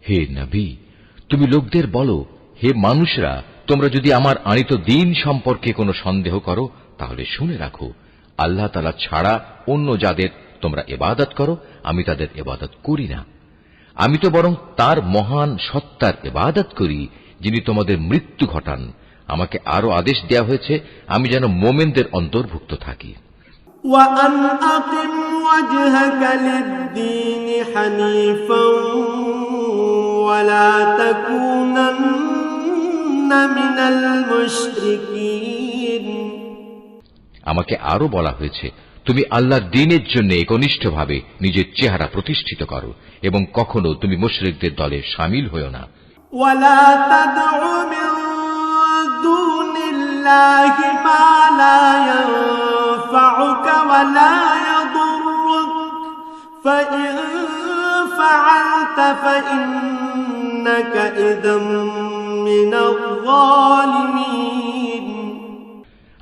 হে নবী, তুমি লোকদের বলো, হে মানুষরা, তোমরা যদি আমার আনিত দ্বীন সম্পর্কে কোনো সন্দেহ করো তাহলে শুনে রাখো, আল্লাহ তাআলা ছাড়া অন্য যাদের তোমরা ইবাদত করো আমি তাদের ইবাদত করি না। আমি তো বরং তার মহান সত্তার ইবাদত করি যিনি তোমাদের মৃত্যু ঘটান। আমাকে আরো আদেশ দেয়া হয়েছে আমি যেন মুমিনদের অন্তর্ভুক্ত থাকি। وأن أقم وجهك للدين حنيفا ولا تكونن من المشركين। আমাকে আরো বলা হয়েছে তুমি আল্লাহর দ্বীনের জন্য একনিষ্ঠভাবে নিজের চেহারা প্রতিষ্ঠিত করো এবং কখনো তুমি মুশরিকদের দলে শামিল হয়ো না। ولا تدع من دون الله ما لا ينفعك ولا يضرك فإن فعلت فإنك إذا من الظالمين।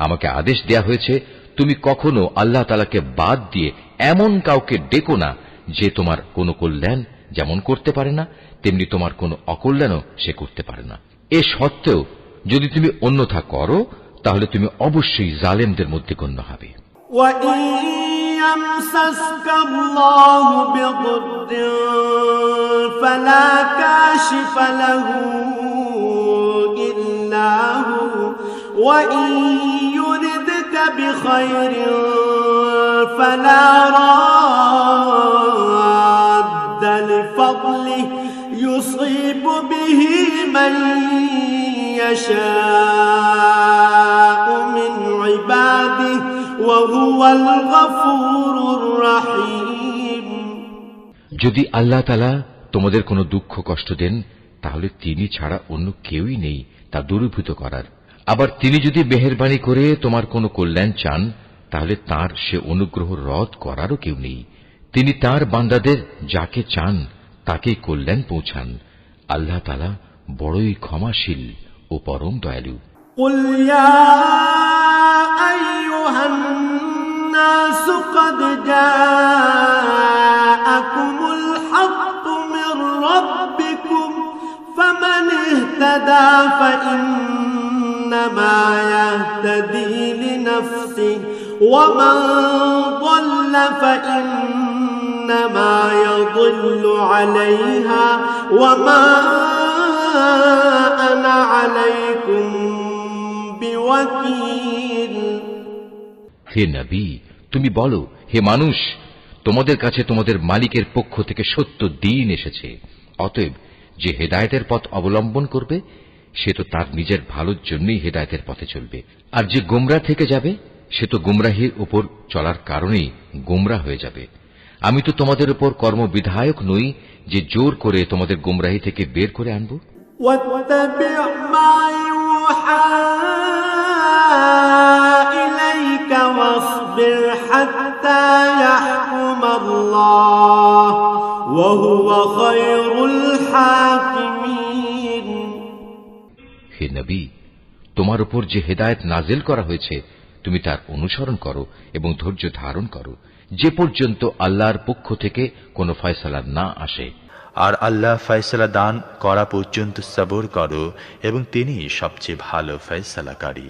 আমাকে আদেশ দেয়া হয়েছে তুমি কখনো আল্লাহ তাআলাকে বাদ দিয়ে এমন কাউকে ডেকো না যে তোমার কোনো কল্যাণ যেমন করতে পারে না তেমনি তোমার কোনো অকল্যাণও সে করতে পারে না। এ সত্ত্বেও যদি তুমি অন্যথা করো তাহলে তুমি অবশ্যই জালেমদের মধ্যে গণ্য হবে। وَإِن يَمْسَسْكَ اللَّهُ بِضُرٍّ فَلَا كَاشِفَ لَهُ إِلَّا هُوَ وَإِن يُرِدْكَ بِخَيْرٍ فَلَا رَادَّ لِفَضْلِهِ يُصِيبُ بِهِ مَن يَشَاءُ مِنْ عِبَادِهِ وَهُوَ الْغَفُورُ الرَّحِيمُ। যদি আল্লাহ তাআলা তোমাদের কোনো দুঃখ কষ্ট দেন তাহলে তিনি ছাড়া অন্য কেউই নেই তা দূরীভূত করার। আবার তিনি যদি মেহেরবানি করে তোমার কোনো কল্যাণ চান, তাহলে তার সে অনুগ্রহ রদ করারও কেউ নেই। তিনি তার বান্দাদের যাকে চান তাকেই কল্যাণ পৌঁছান। আল্লাহ তাআলা বড়ই ক্ষমাশীল ও পরম দয়ালু। قل يا أيها الناس قد جاءكم الحق من ربكم فمن اهتدى فإنما يهتدي لنفسه ومن ضل فإنما يضل عليها وما أنا عليكم بوكيل। হে নবী, তুমি বলো, হে মানুষ, তোমাদের কাছে তোমাদের মালিকের পক্ষ থেকে সত্য দ্বীন এসেছে। অতএব যে হেদায়েতের পথ অবলম্বন করবে সে তো তার নিজের ভালোর জন্যই হেদায়েতের পথে চলবে, আর যে গোমরা থেকে যাবে সে তো গুমরাহির উপর চলার কারণেই গোমরা হয়ে যাবে। আমি তো তোমাদের উপর কর্মবিধায়ক নই যে জোর করে তোমাদের গুমরাহি থেকে বের করে আনব। واتبع ما يوحى إليك واصبر حتى يحكم الله وهو خير الحاكمين। হে নবী, তোমার উপর যে হেদায়েত নাজিল করা হয়েছে তুমি তার অনুসরণ করো এবং ধৈর্য ধারণ করো যে পর্যন্ত আল্লাহর পক্ষ থেকে কোনো ফয়সালা না আসে। আর আল্লাহ ফয়সালা দান করা পর্যন্ত সবর করো এবং তিনি সবচেয়ে ভালো ফয়সালাকারী।